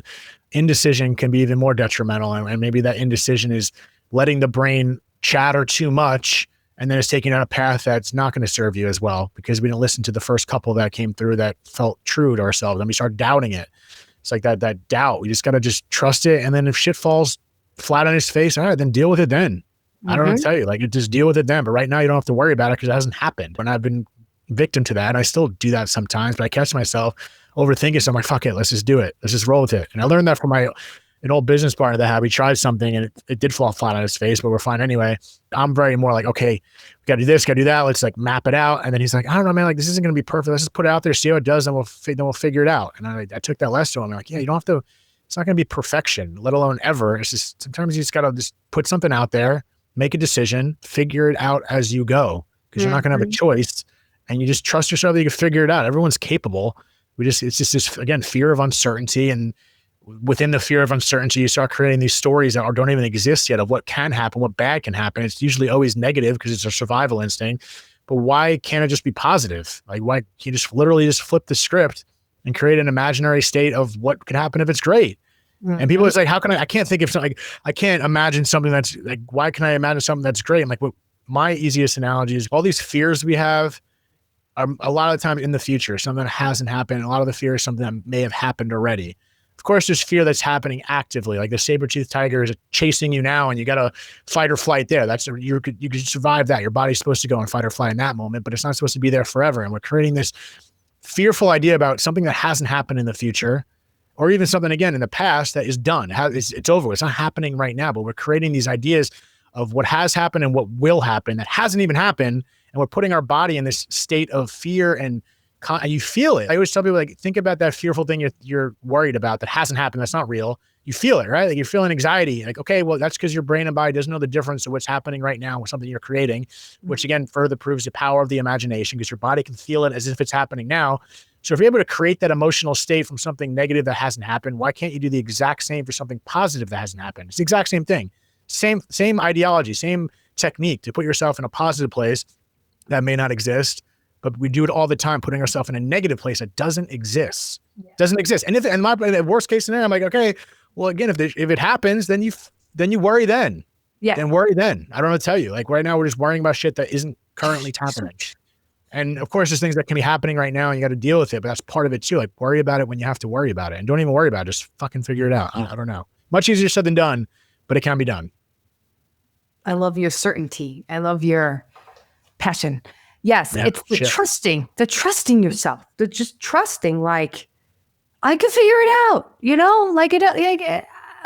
indecision can be even more detrimental. And maybe that indecision is letting the brain chatter too much, and then it's taking on a path that's not going to serve you as well because we didn't listen to the first couple that came through that felt true to ourselves. Then we start doubting it. It's like that doubt. We just got to just trust it. And then if shit falls flat on his face, all right, then deal with it then. I don't know what to tell you. Like, just deal with it then. But right now you don't have to worry about it because it hasn't happened. And I've been victim to that. And I still do that sometimes, but I catch myself overthinking. So I'm like, fuck it. Let's just do it. Let's just roll with it. And I learned that from an old business partner that had, we tried something and it did fall flat on his face, but we're fine anyway. I'm very more like, okay, we got to do this, got to do that. Let's like map it out. And then he's like, I don't know, man, like this isn't going to be perfect. Let's just put it out there, see how it does. And we'll figure it out. And I took that lesson to him. I'm like, yeah, you don't have to, it's not going to be perfection, let alone ever. It's just, sometimes you just got to just put something out there, make a decision, figure it out as you go. Cause you're not going to have a choice and you just trust yourself that you can figure it out. Everyone's capable. It's just this, again, fear of uncertainty. And within the fear of uncertainty, you start creating these stories that don't even exist yet of what can happen, what bad can happen. It's usually always negative because it's a survival instinct. But why can't it just be positive? Like, why can't you just literally just flip the script and create an imaginary state of what could happen if it's great? And people are like, how can I can't think of something, like, I can't imagine something that's like, why can I imagine something that's great? I'm like, what my easiest analogy is all these fears we have are a lot of the time in the future, something that hasn't happened. A lot of the fear is something that may have happened already. Of course, there's fear that's happening actively. Like the saber-toothed tiger is chasing you now and you got to fight or flight there. You could survive that. Your body's supposed to go in fight or flight in that moment, but it's not supposed to be there forever. And we're creating this fearful idea about something that hasn't happened in the future, or even something, again, in the past that is done. It's over. It's not happening right now, but we're creating these ideas of what has happened and what will happen that hasn't even happened. And we're putting our body in this state of fear and you feel it. I always tell people, like, think about that fearful thing you're worried about that hasn't happened. That's not real. You feel it, right? Like you're feeling anxiety. Like, okay, well, that's because your brain and body doesn't know the difference of what's happening right now with something you're creating, which again, further proves the power of the imagination because your body can feel it as if it's happening now. So if you're able to create that emotional state from something negative that hasn't happened, why can't you do the exact same for something positive that hasn't happened? It's the exact same thing. Same ideology, same technique to put yourself in a positive place that may not exist. But we do it all the time, putting ourselves in a negative place that doesn't exist. Doesn't exist. And my worst case scenario, I'm like, okay, well, again, if it happens, then you worry then. Yeah. Then worry then. I don't know what to tell you. Like right now, we're just worrying about shit that isn't currently happening. And of course, there's things that can be happening right now and you got to deal with it, but that's part of it too. Like worry about it when you have to worry about it, and don't even worry about it. Just fucking figure it out. I don't know. Much easier said than done, but it can be done. I love your certainty. I love your passion. Yes, yeah, it's the trusting yourself, the just trusting, like, I can figure it out,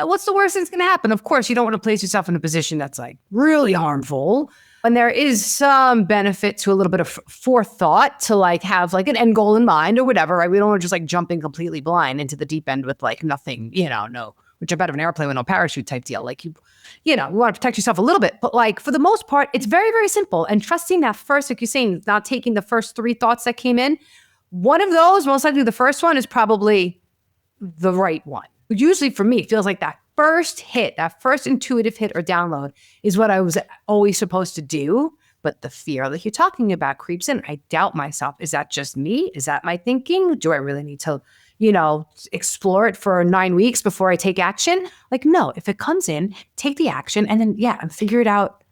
what's the worst that's going to happen? Of course, you don't want to place yourself in a position that's like really harmful. And there is some benefit to a little bit of forethought to like have like an end goal in mind or whatever, right? We don't want to just like jumping completely blind into the deep end with like nothing, no, jump out of an airplane with no parachute type deal. Like you want to protect yourself a little bit, but like for the most part, it's very, very simple. And trusting that first, like you're saying, not taking the first 3 thoughts that came in. One of those, most likely the first one, is probably the right one. Usually for me, it feels like that first hit, that first intuitive hit or download is what I was always supposed to do. But the fear that you're talking about creeps in. I doubt myself. Is that just me? Is that my thinking? Do I really need to explore it for 9 weeks before I take action? Like, no, if it comes in, take the action and then, and figure it out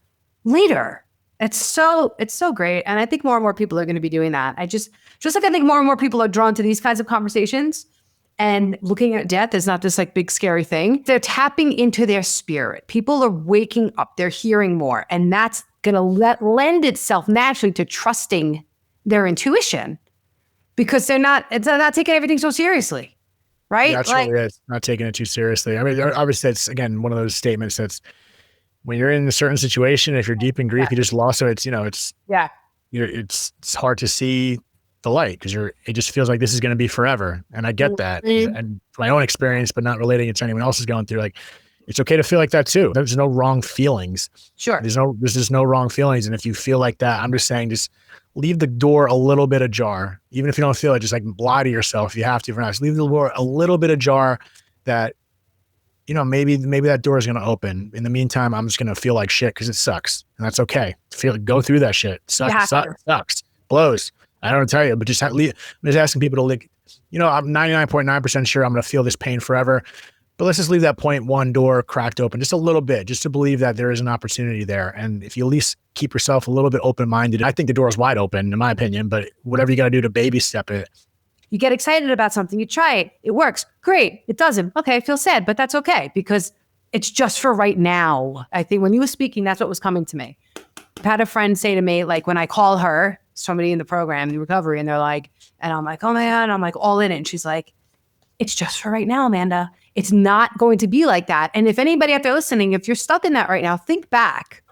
later. It's so great. And I think more and more people are going to be doing that. I think more and more people are drawn to these kinds of conversations, and looking at death is not this like big scary thing. They're tapping into their spirit. People are waking up. They're hearing more. And that's going to lend itself naturally to trusting their intuition. Because they're not taking everything so seriously, right? That's really it. Not taking it too seriously. I mean, obviously, it's again one of those statements that's when you're in a certain situation, if you're deep in grief, you just lost. So it's hard to see the light because it just feels like this is going to be forever. And I get that, and my own experience, but not relating it to anyone else is going through. Like, it's okay to feel like that too. There's no wrong feelings. Sure. There's just no wrong feelings. And if you feel like that, I'm just saying, just leave the door a little bit ajar. Even if you don't feel it, just like lie to yourself if you have to for now. Just leave the door a little bit ajar that, maybe that door is going to open. In the meantime, I'm just going to feel like shit because it sucks. And that's okay. Go through that shit. Sucks, blows. I don't tell you, but I'm just asking people to I'm 99.9% sure I'm going to feel this pain forever. But let's just leave that point one door cracked open just a little bit, just to believe that there is an opportunity there. And if you at least keep yourself a little bit open-minded, I think the door is wide open in my opinion, but whatever you got to do to baby step it. You get excited about something, you try it, it works, great. It doesn't, okay, I feel sad, but that's okay because it's just for right now. I think when you were speaking, that's what was coming to me. I've had a friend say to me, like when I call her, somebody in the program, the recovery, and they're like, and I'm like, oh my God, I'm like all in it. And she's like, it's just for right now, Amanda. It's not going to be like that. And if anybody out there listening, if you're stuck in that right now, think back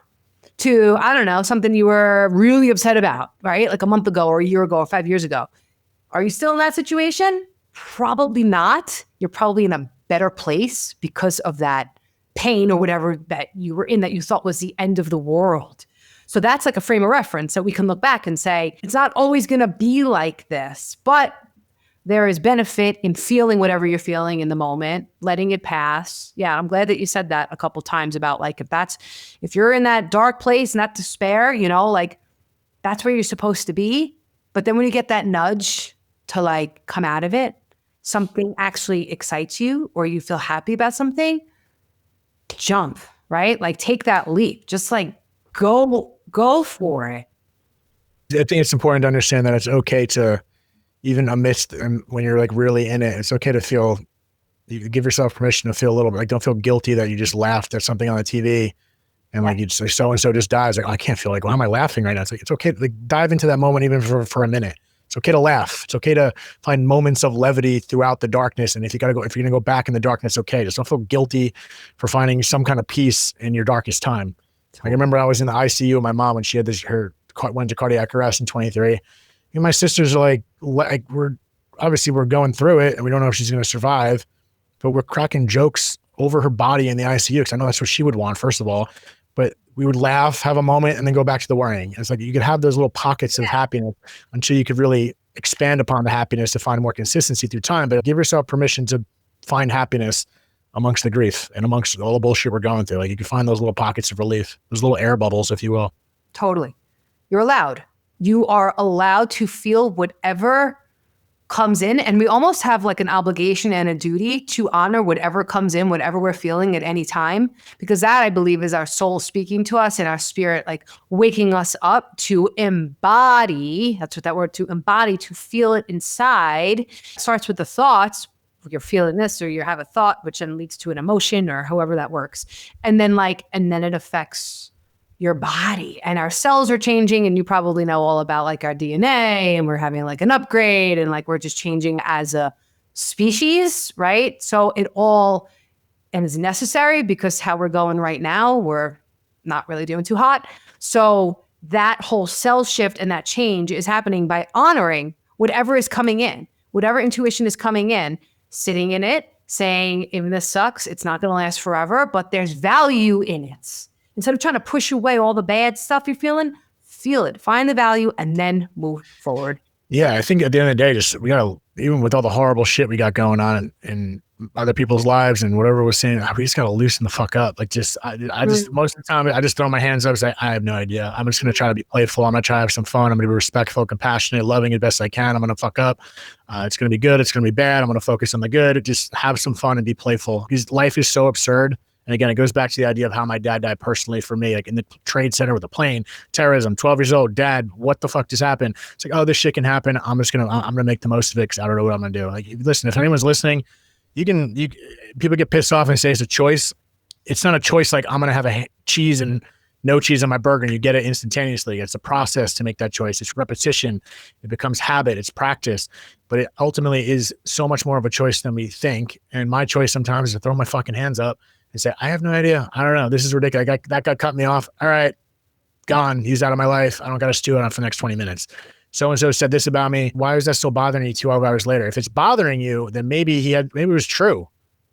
to, I don't know, something you were really upset about, right? Like a month ago or a year ago or 5 years ago. Are you still in that situation? Probably not. You're probably in a better place because of that pain or whatever that you were in that you thought was the end of the world. So that's like a frame of reference that we can look back and say, it's not always going to be like this, but there is benefit in feeling whatever you're feeling in the moment, letting it pass. Yeah, I'm glad that you said that a couple times about like, if you're in that dark place and that despair, you know, like that's where you're supposed to be. But then when you get that nudge to like come out of it, something actually excites you or you feel happy about something, jump, right? Like take that leap, just like go for it. I think it's important to understand that it's okay to, even amidst when you're like really in it, it's okay to feel, you give yourself permission to feel a little bit, like don't feel guilty that you just laughed at something on the TV and like you just like so-and-so just dies. Like, oh, I can't feel like, why am I laughing right now? It's like, it's okay to like dive into that moment even for a minute. It's okay to laugh. It's okay to find moments of levity throughout the darkness. And if you're going to go back in the darkness, okay. Just don't feel guilty for finding some kind of peace in your darkest time. Like I remember I was in the ICU with my mom when she had went to cardiac arrest in 23. And my sisters are like we're going through it and we don't know if she's going to survive, but we're cracking jokes over her body in the ICU because I know that's what she would want, first of all. But we would laugh, have a moment, and then go back to the worrying. It's like you could have those little pockets of happiness until you could really expand upon the happiness to find more consistency through time. But give yourself permission to find happiness amongst the grief and amongst all the bullshit we're going through. Like you can find those little pockets of relief, those little air bubbles, if you will. Totally. You're allowed. You are allowed to feel whatever comes in. And we almost have like an obligation and a duty to honor whatever comes in, whatever we're feeling at any time. Because that, I believe, is our soul speaking to us and our spirit, like waking us up to embody. That's what that word, to embody, to feel it inside. It starts with the thoughts. You're feeling this or you have a thought, which then leads to an emotion or however that works. And then it affects your body and our cells are changing. And you probably know all about like our DNA and we're having like an upgrade and like we're just changing as a species, right? So it all is necessary because how we're going right now, we're not really doing too hot. So that whole cell shift and that change is happening by honoring whatever is coming in, whatever intuition is coming in, sitting in it, saying, even this sucks, it's not going to last forever, but there's value in it. Instead of trying to push away all the bad stuff you're feeling, feel it, find the value, and then move forward. Yeah, I think at the end of the day, we gotta, even with all the horrible shit we got going on in other people's lives and whatever we're saying, we just gotta loosen the fuck up. Like just most of the time, I just throw my hands up and say, I have no idea. I'm just gonna try to be playful. I'm gonna try to have some fun. I'm gonna be respectful, compassionate, loving as best I can. I'm gonna fuck up. It's gonna be good. It's gonna be bad. I'm gonna focus on the good. Just have some fun and be playful. Because life is so absurd. And again, it goes back to the idea of how my dad died personally for me, like in the trade center with a plane, terrorism, 12 years old, dad, what the fuck just happened? It's like, oh, this shit can happen. I'm gonna make the most of it because I don't know what I'm gonna do. Like, listen, if anyone's listening, people get pissed off and say it's a choice. It's not a choice. Like I'm gonna have cheese and no cheese on my burger and you get it instantaneously. It's a process to make that choice. It's repetition. It becomes habit. It's practice. But it ultimately is so much more of a choice than we think. And my choice sometimes is to throw my fucking hands up and say, I have no idea. I don't know. This is ridiculous. That guy cut me off. All right, gone. He's out of my life. I don't got to stew it on for the next 20 minutes. So-and-so said this about me. Why is that still bothering you 12 hours later? If it's bothering you, then maybe it was true.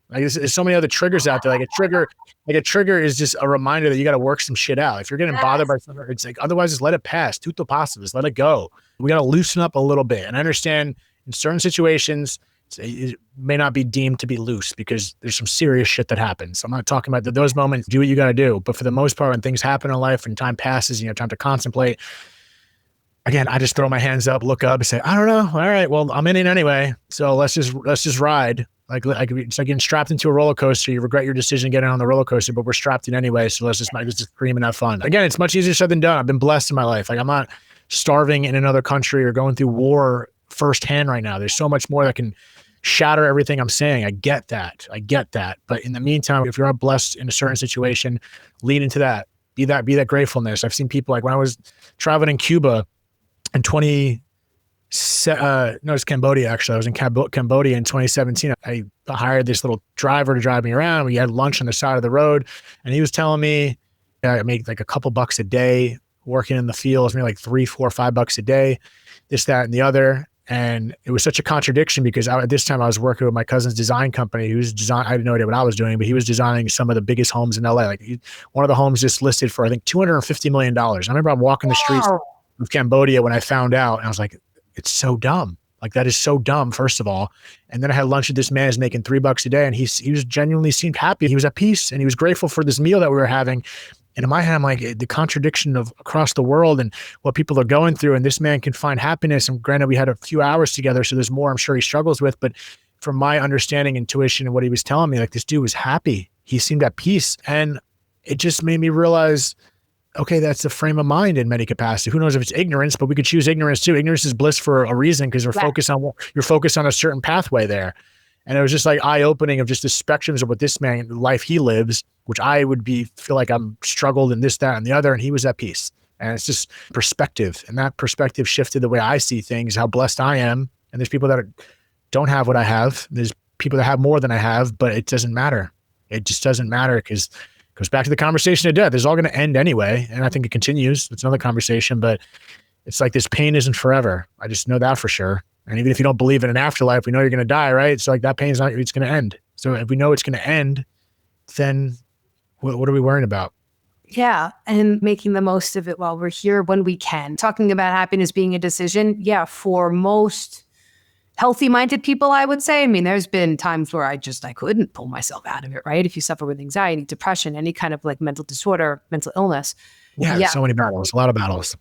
Like there's so many other triggers out there. Like a trigger is just a reminder that you got to work some shit out. If you're getting bothered by something, it's like, otherwise just let it pass. Tutto passive, just let it go. We got to loosen up a little bit. And I understand in certain situations, it may not be deemed to be loose because there's some serious shit that happens. I'm not talking about those moments, do what you got to do. But for the most part, when things happen in life and time passes and you have time to contemplate, again, I just throw my hands up, look up and say, I don't know. All right, well, I'm in it anyway. So let's just ride. Like it's like getting strapped into a roller coaster. You regret your decision getting on the roller coaster, but we're strapped in anyway. So let's just scream and have fun. Again, it's much easier said than done. I've been blessed in my life. Like I'm not starving in another country or going through war firsthand right now. There's so much more that can shatter everything I'm saying. I get that. But in the meantime, if you're not blessed in a certain situation, lean into that. Be that gratefulness. I've seen people like when I was traveling in Cuba in it's Cambodia actually. I was in Cambodia in 2017. I hired this little driver to drive me around. We had lunch on the side of the road, and he was telling me I make like a couple bucks a day working in the fields, maybe like $3, $4, $5 a day, this, that, and the other. And it was such a contradiction because at this time I was working with my cousin's design company. I had no idea what I was doing, but he was designing some of the biggest homes in LA. One of the homes just listed for, I think, $250 million. I remember I'm walking the streets of Cambodia when I found out, and I was like, it's so dumb. Like that is so dumb, first of all. And then I had lunch with this man who's making $3 a day, and he was genuinely seemed happy. He was at peace, and he was grateful for this meal that we were having. And in my head, I'm like, the contradiction of across the world and what people are going through, and this man can find happiness. And granted, we had a few hours together, so there's more I'm sure he struggles with. But from my understanding, intuition, and what he was telling me, like this dude was happy. He seemed at peace. And it just made me realize, okay, that's a frame of mind in many capacity. Who knows if it's ignorance, but we could choose ignorance too. Ignorance is bliss for a reason because you're focused on a certain pathway there. And it was just like eye-opening of just the spectrums of what this man, the life he lives, which I would feel like I'm struggled in this, that, and the other, and he was at peace. And it's just perspective. And that perspective shifted the way I see things, how blessed I am. And there's people that don't have what I have. There's people that have more than I have, but it doesn't matter. It just doesn't matter because it goes back to the conversation of death. It's all going to end anyway. And I think it continues. It's another conversation, but it's like this pain isn't forever. I just know that for sure. And even if you don't believe in an afterlife, we know you're going to die, right? So like that pain is not, it's going to end. So if we know it's going to end, then what are we worrying about? Yeah. And making the most of it while we're here when we can. Talking about happiness being a decision. Yeah. For most healthy-minded people, I would say. I mean, there's been times where I couldn't pull myself out of it, right? If you suffer with anxiety, depression, any kind of like mental disorder, mental illness. Yeah. So many battles, a lot of battles.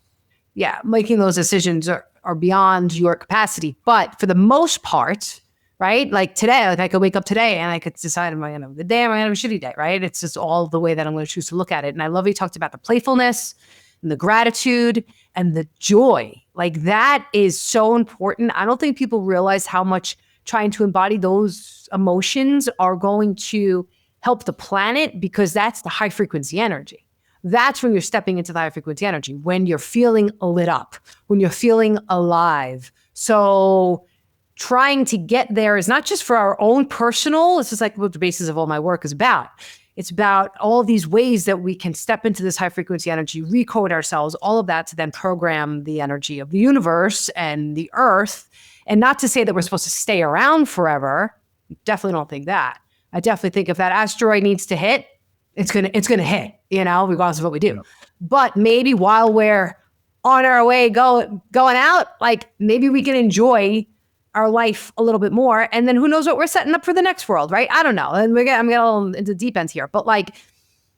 Yeah. Making those decisions are beyond your capacity. But for the most part, right? Like today, like I could wake up today and I could decide, am I going to have a good day? Am I going to have a shitty day? Right? It's just all the way that I'm going to choose to look at it. And I love you talked about the playfulness and the gratitude and the joy. Like that is so important. I don't think people realize how much trying to embody those emotions are going to help the planet, because that's the high frequency energy. That's when you're stepping into the high frequency energy, when you're feeling lit up, when you're feeling alive. So trying to get there is not just for our own personal, it's just like what the basis of all my work is about. It's about all these ways that we can step into this high frequency energy, recode ourselves, all of that to then program the energy of the universe and the earth. And not to say that we're supposed to stay around forever. Definitely don't think that. I definitely think if that asteroid needs to hit, it's gonna hit, regardless of what we do. But maybe while we're on our way going out, like maybe we can enjoy our life a little bit more. And then who knows what we're setting up for the next world, right? I don't know. And I'm getting a little into deep ends here, but like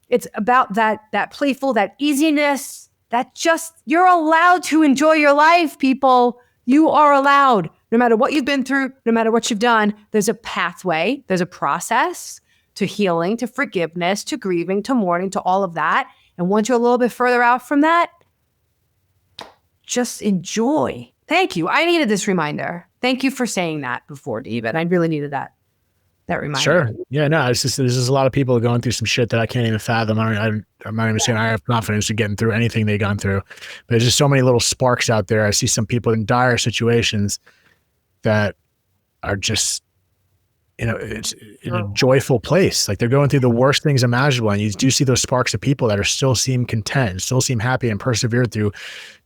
it's about that playful, that easiness, that just you're allowed to enjoy your life, people. You are allowed. No matter what you've been through, no matter what you've done, there's a pathway, there's a process to healing, to forgiveness, to grieving, to mourning, to all of that. And once you're a little bit further out from that, just enjoy. Thank you. I needed this reminder. Thank you for saying that before, David. I really needed that reminder. Sure. Yeah, no, it's just, there's just a lot of people going through some shit that I can't even fathom. I'm not even saying I have confidence in getting through anything they've gone through, but there's just so many little sparks out there. I see some people in dire situations that are just, it's in a joyful place. Like they're going through the worst things imaginable. And you do see those sparks of people that are still seem content, still seem happy and persevere through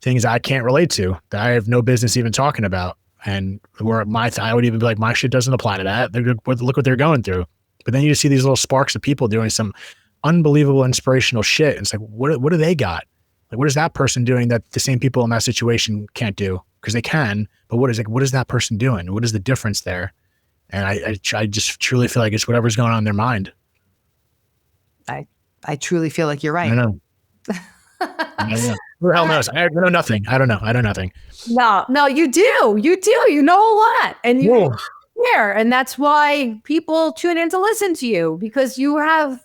things I can't relate to, that I have no business even talking about. And where I would even be like, my shit doesn't apply to that. Look what they're going through. But then you see these little sparks of people doing some unbelievable inspirational shit. It's like, what do they got? Like, what is that person doing that the same people in that situation can't do? Because they can, but what is that person doing? What is the difference there? And I just truly feel like it's whatever's going on in their mind. I truly feel like you're right. I know. Who the hell knows? I know nothing. I don't know. I know nothing. No, you do. You do. You know a lot. And you care. And that's why people tune in to listen to you, because you have,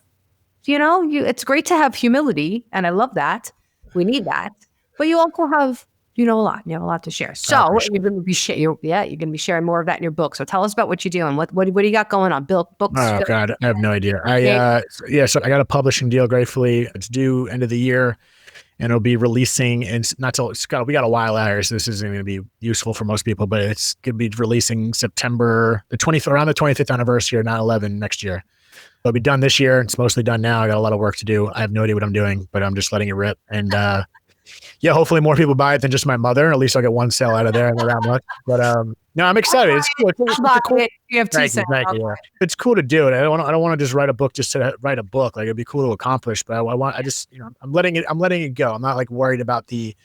it's great to have humility. And I love that. We need that. But you also have, a lot. You have a lot to share. So you're going to be you're going to be sharing more of that in your book. So tell us about what you're doing. What do you got going on? Books? Oh God, I have no idea. So I got a publishing deal. Gratefully, it's due end of the year. And it'll be releasing, and not till we got a while out here, so this isn't going to be useful for most people, but it's going to be releasing September around the 25th anniversary of 9/11 next year. It'll be done this year. It's mostly done now. I got a lot of work to do. I have no idea what I'm doing, but I'm just letting it rip. And hopefully more people buy it than just my mother. At least I'll get one sale out of there and around much. But no, I'm excited. It's cool. It's cool. You have two cents. Thank you. It's cool to do it. I don't want to just write a book just to write a book. Like, it'd be cool to accomplish, but I'm letting it go. I'm not like worried about the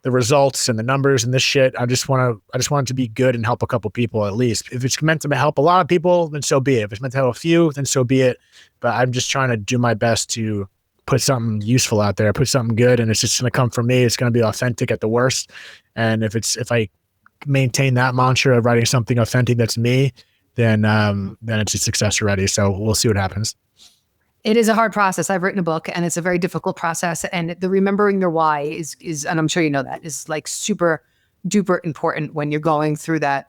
results and the numbers and this shit. I just want it to be good and help a couple people at least. If it's meant to help a lot of people, then so be it. If it's meant to help a few, then so be it. But I'm just trying to do my best to put something useful out there, put something good, and it's just going to come from me. It's going to be authentic at the worst. And if I maintain that mantra of writing something authentic that's me, then it's a success already. So we'll see what happens. It is a hard process. I've written a book, and it's a very difficult process. And the remembering your why is, and I'm sure you know that, is like super duper important when you're going through that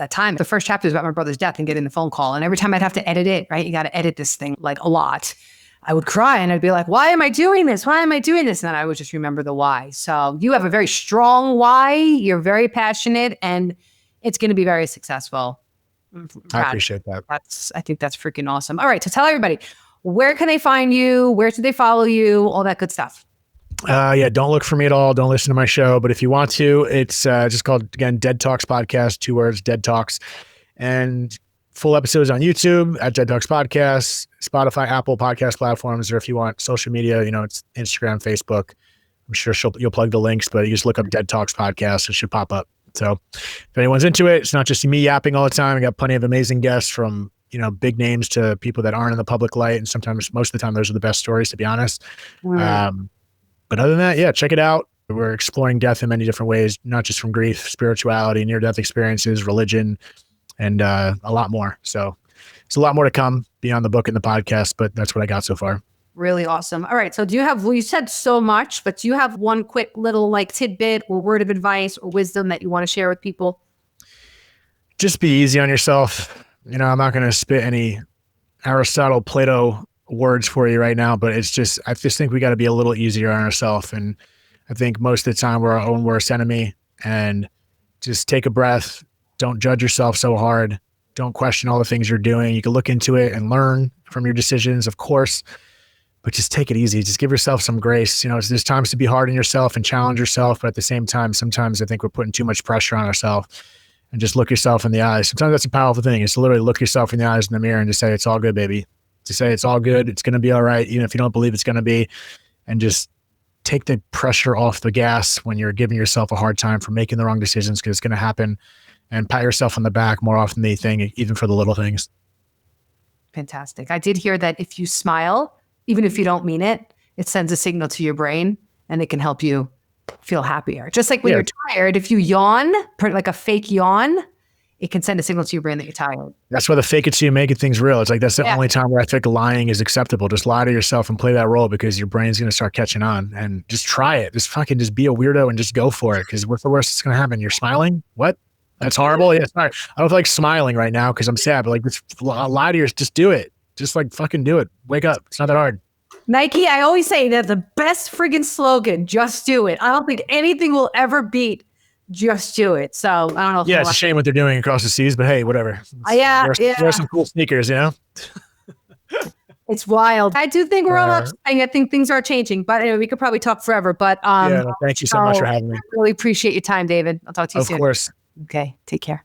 time. The first chapter is about my brother's death and getting the phone call. And every time I'd have to edit it, right? You got to edit this thing like a lot. I would cry and I'd be like, why am I doing this? Why am I doing this? And then I would just remember the why. So you have a very strong why. You're very passionate, and it's going to be very successful. I appreciate that. I think that's freaking awesome. All right. So tell everybody, where can they find you? Where should they follow you? All that good stuff. Don't look for me at all. Don't listen to my show. But if you want to, it's just called, again, Dead Talks Podcast, 2 words, Dead Talks. And full episodes on YouTube at Dead Talks Podcast, Spotify, Apple podcast platforms, or if you want social media, it's Instagram, Facebook. I'm sure you'll plug the links, but you just look up Dead Talks Podcast. It should pop up. So if anyone's into it, it's not just me yapping all the time. I got plenty of amazing guests from, big names to people that aren't in the public light. And sometimes, most of the time, those are the best stories, to be honest. But other than that, check it out. We're exploring death in many different ways, not just from grief, spirituality, near-death experiences, religion, and a lot more. So it's a lot more to come beyond the book and the podcast, but that's what I got so far. Really awesome. All right. So you said so much, but do you have one quick little tidbit or word of advice or wisdom that you want to share with people? Just be easy on yourself. I'm not going to spit any Aristotle, Plato words for you right now, but I just think we got to be a little easier on ourselves. And I think most of the time we're our own worst enemy. And just take a breath. Don't judge yourself so hard. Don't question all the things you're doing. You can look into it and learn from your decisions, of course, but just take it easy. Just give yourself some grace. There's times to be hard on yourself and challenge yourself, but at the same time, sometimes I think we're putting too much pressure on ourselves. And just look yourself in the eyes. Sometimes that's a powerful thing. It's to literally look yourself in the eyes in the mirror and just say, it's all good, baby. To say it's all good. It's going to be all right. Even if you don't believe it's going to be, and just take the pressure off the gas when you're giving yourself a hard time for making the wrong decisions, because it's going to happen, and pat yourself on the back more often than you think, even for the little things. Fantastic. I did hear that if you smile, even if you don't mean it, it sends a signal to your brain and it can help you feel happier. Just like when you're tired, if you yawn, like a fake yawn, it can send a signal to your brain that you're tired. That's why the fake it till you make it thing's real. It's like, that's the only time where I think lying is acceptable. Just lie to yourself and play that role, because your brain's going to start catching on. And just try it. Just be a weirdo and just go for it. Because what's the worst that's going to happen? You're smiling? What? That's horrible. Yeah, sorry. I don't feel like smiling right now because I'm sad, but just lie to yourself. Just do it. Just fucking do it. Wake up. It's not that hard. Nike, I always say that the best friggin' slogan, just do it. I don't think anything will ever beat just do it. So I don't know. It's a shame what they're doing across the seas, but hey, whatever. There's some cool sneakers, It's wild. I do think we're on upswing. I think things are changing, but anyway, we could probably talk forever. But thank you so much for having me. I really appreciate your time, David. I'll talk to you soon. Of course. Okay. Take care.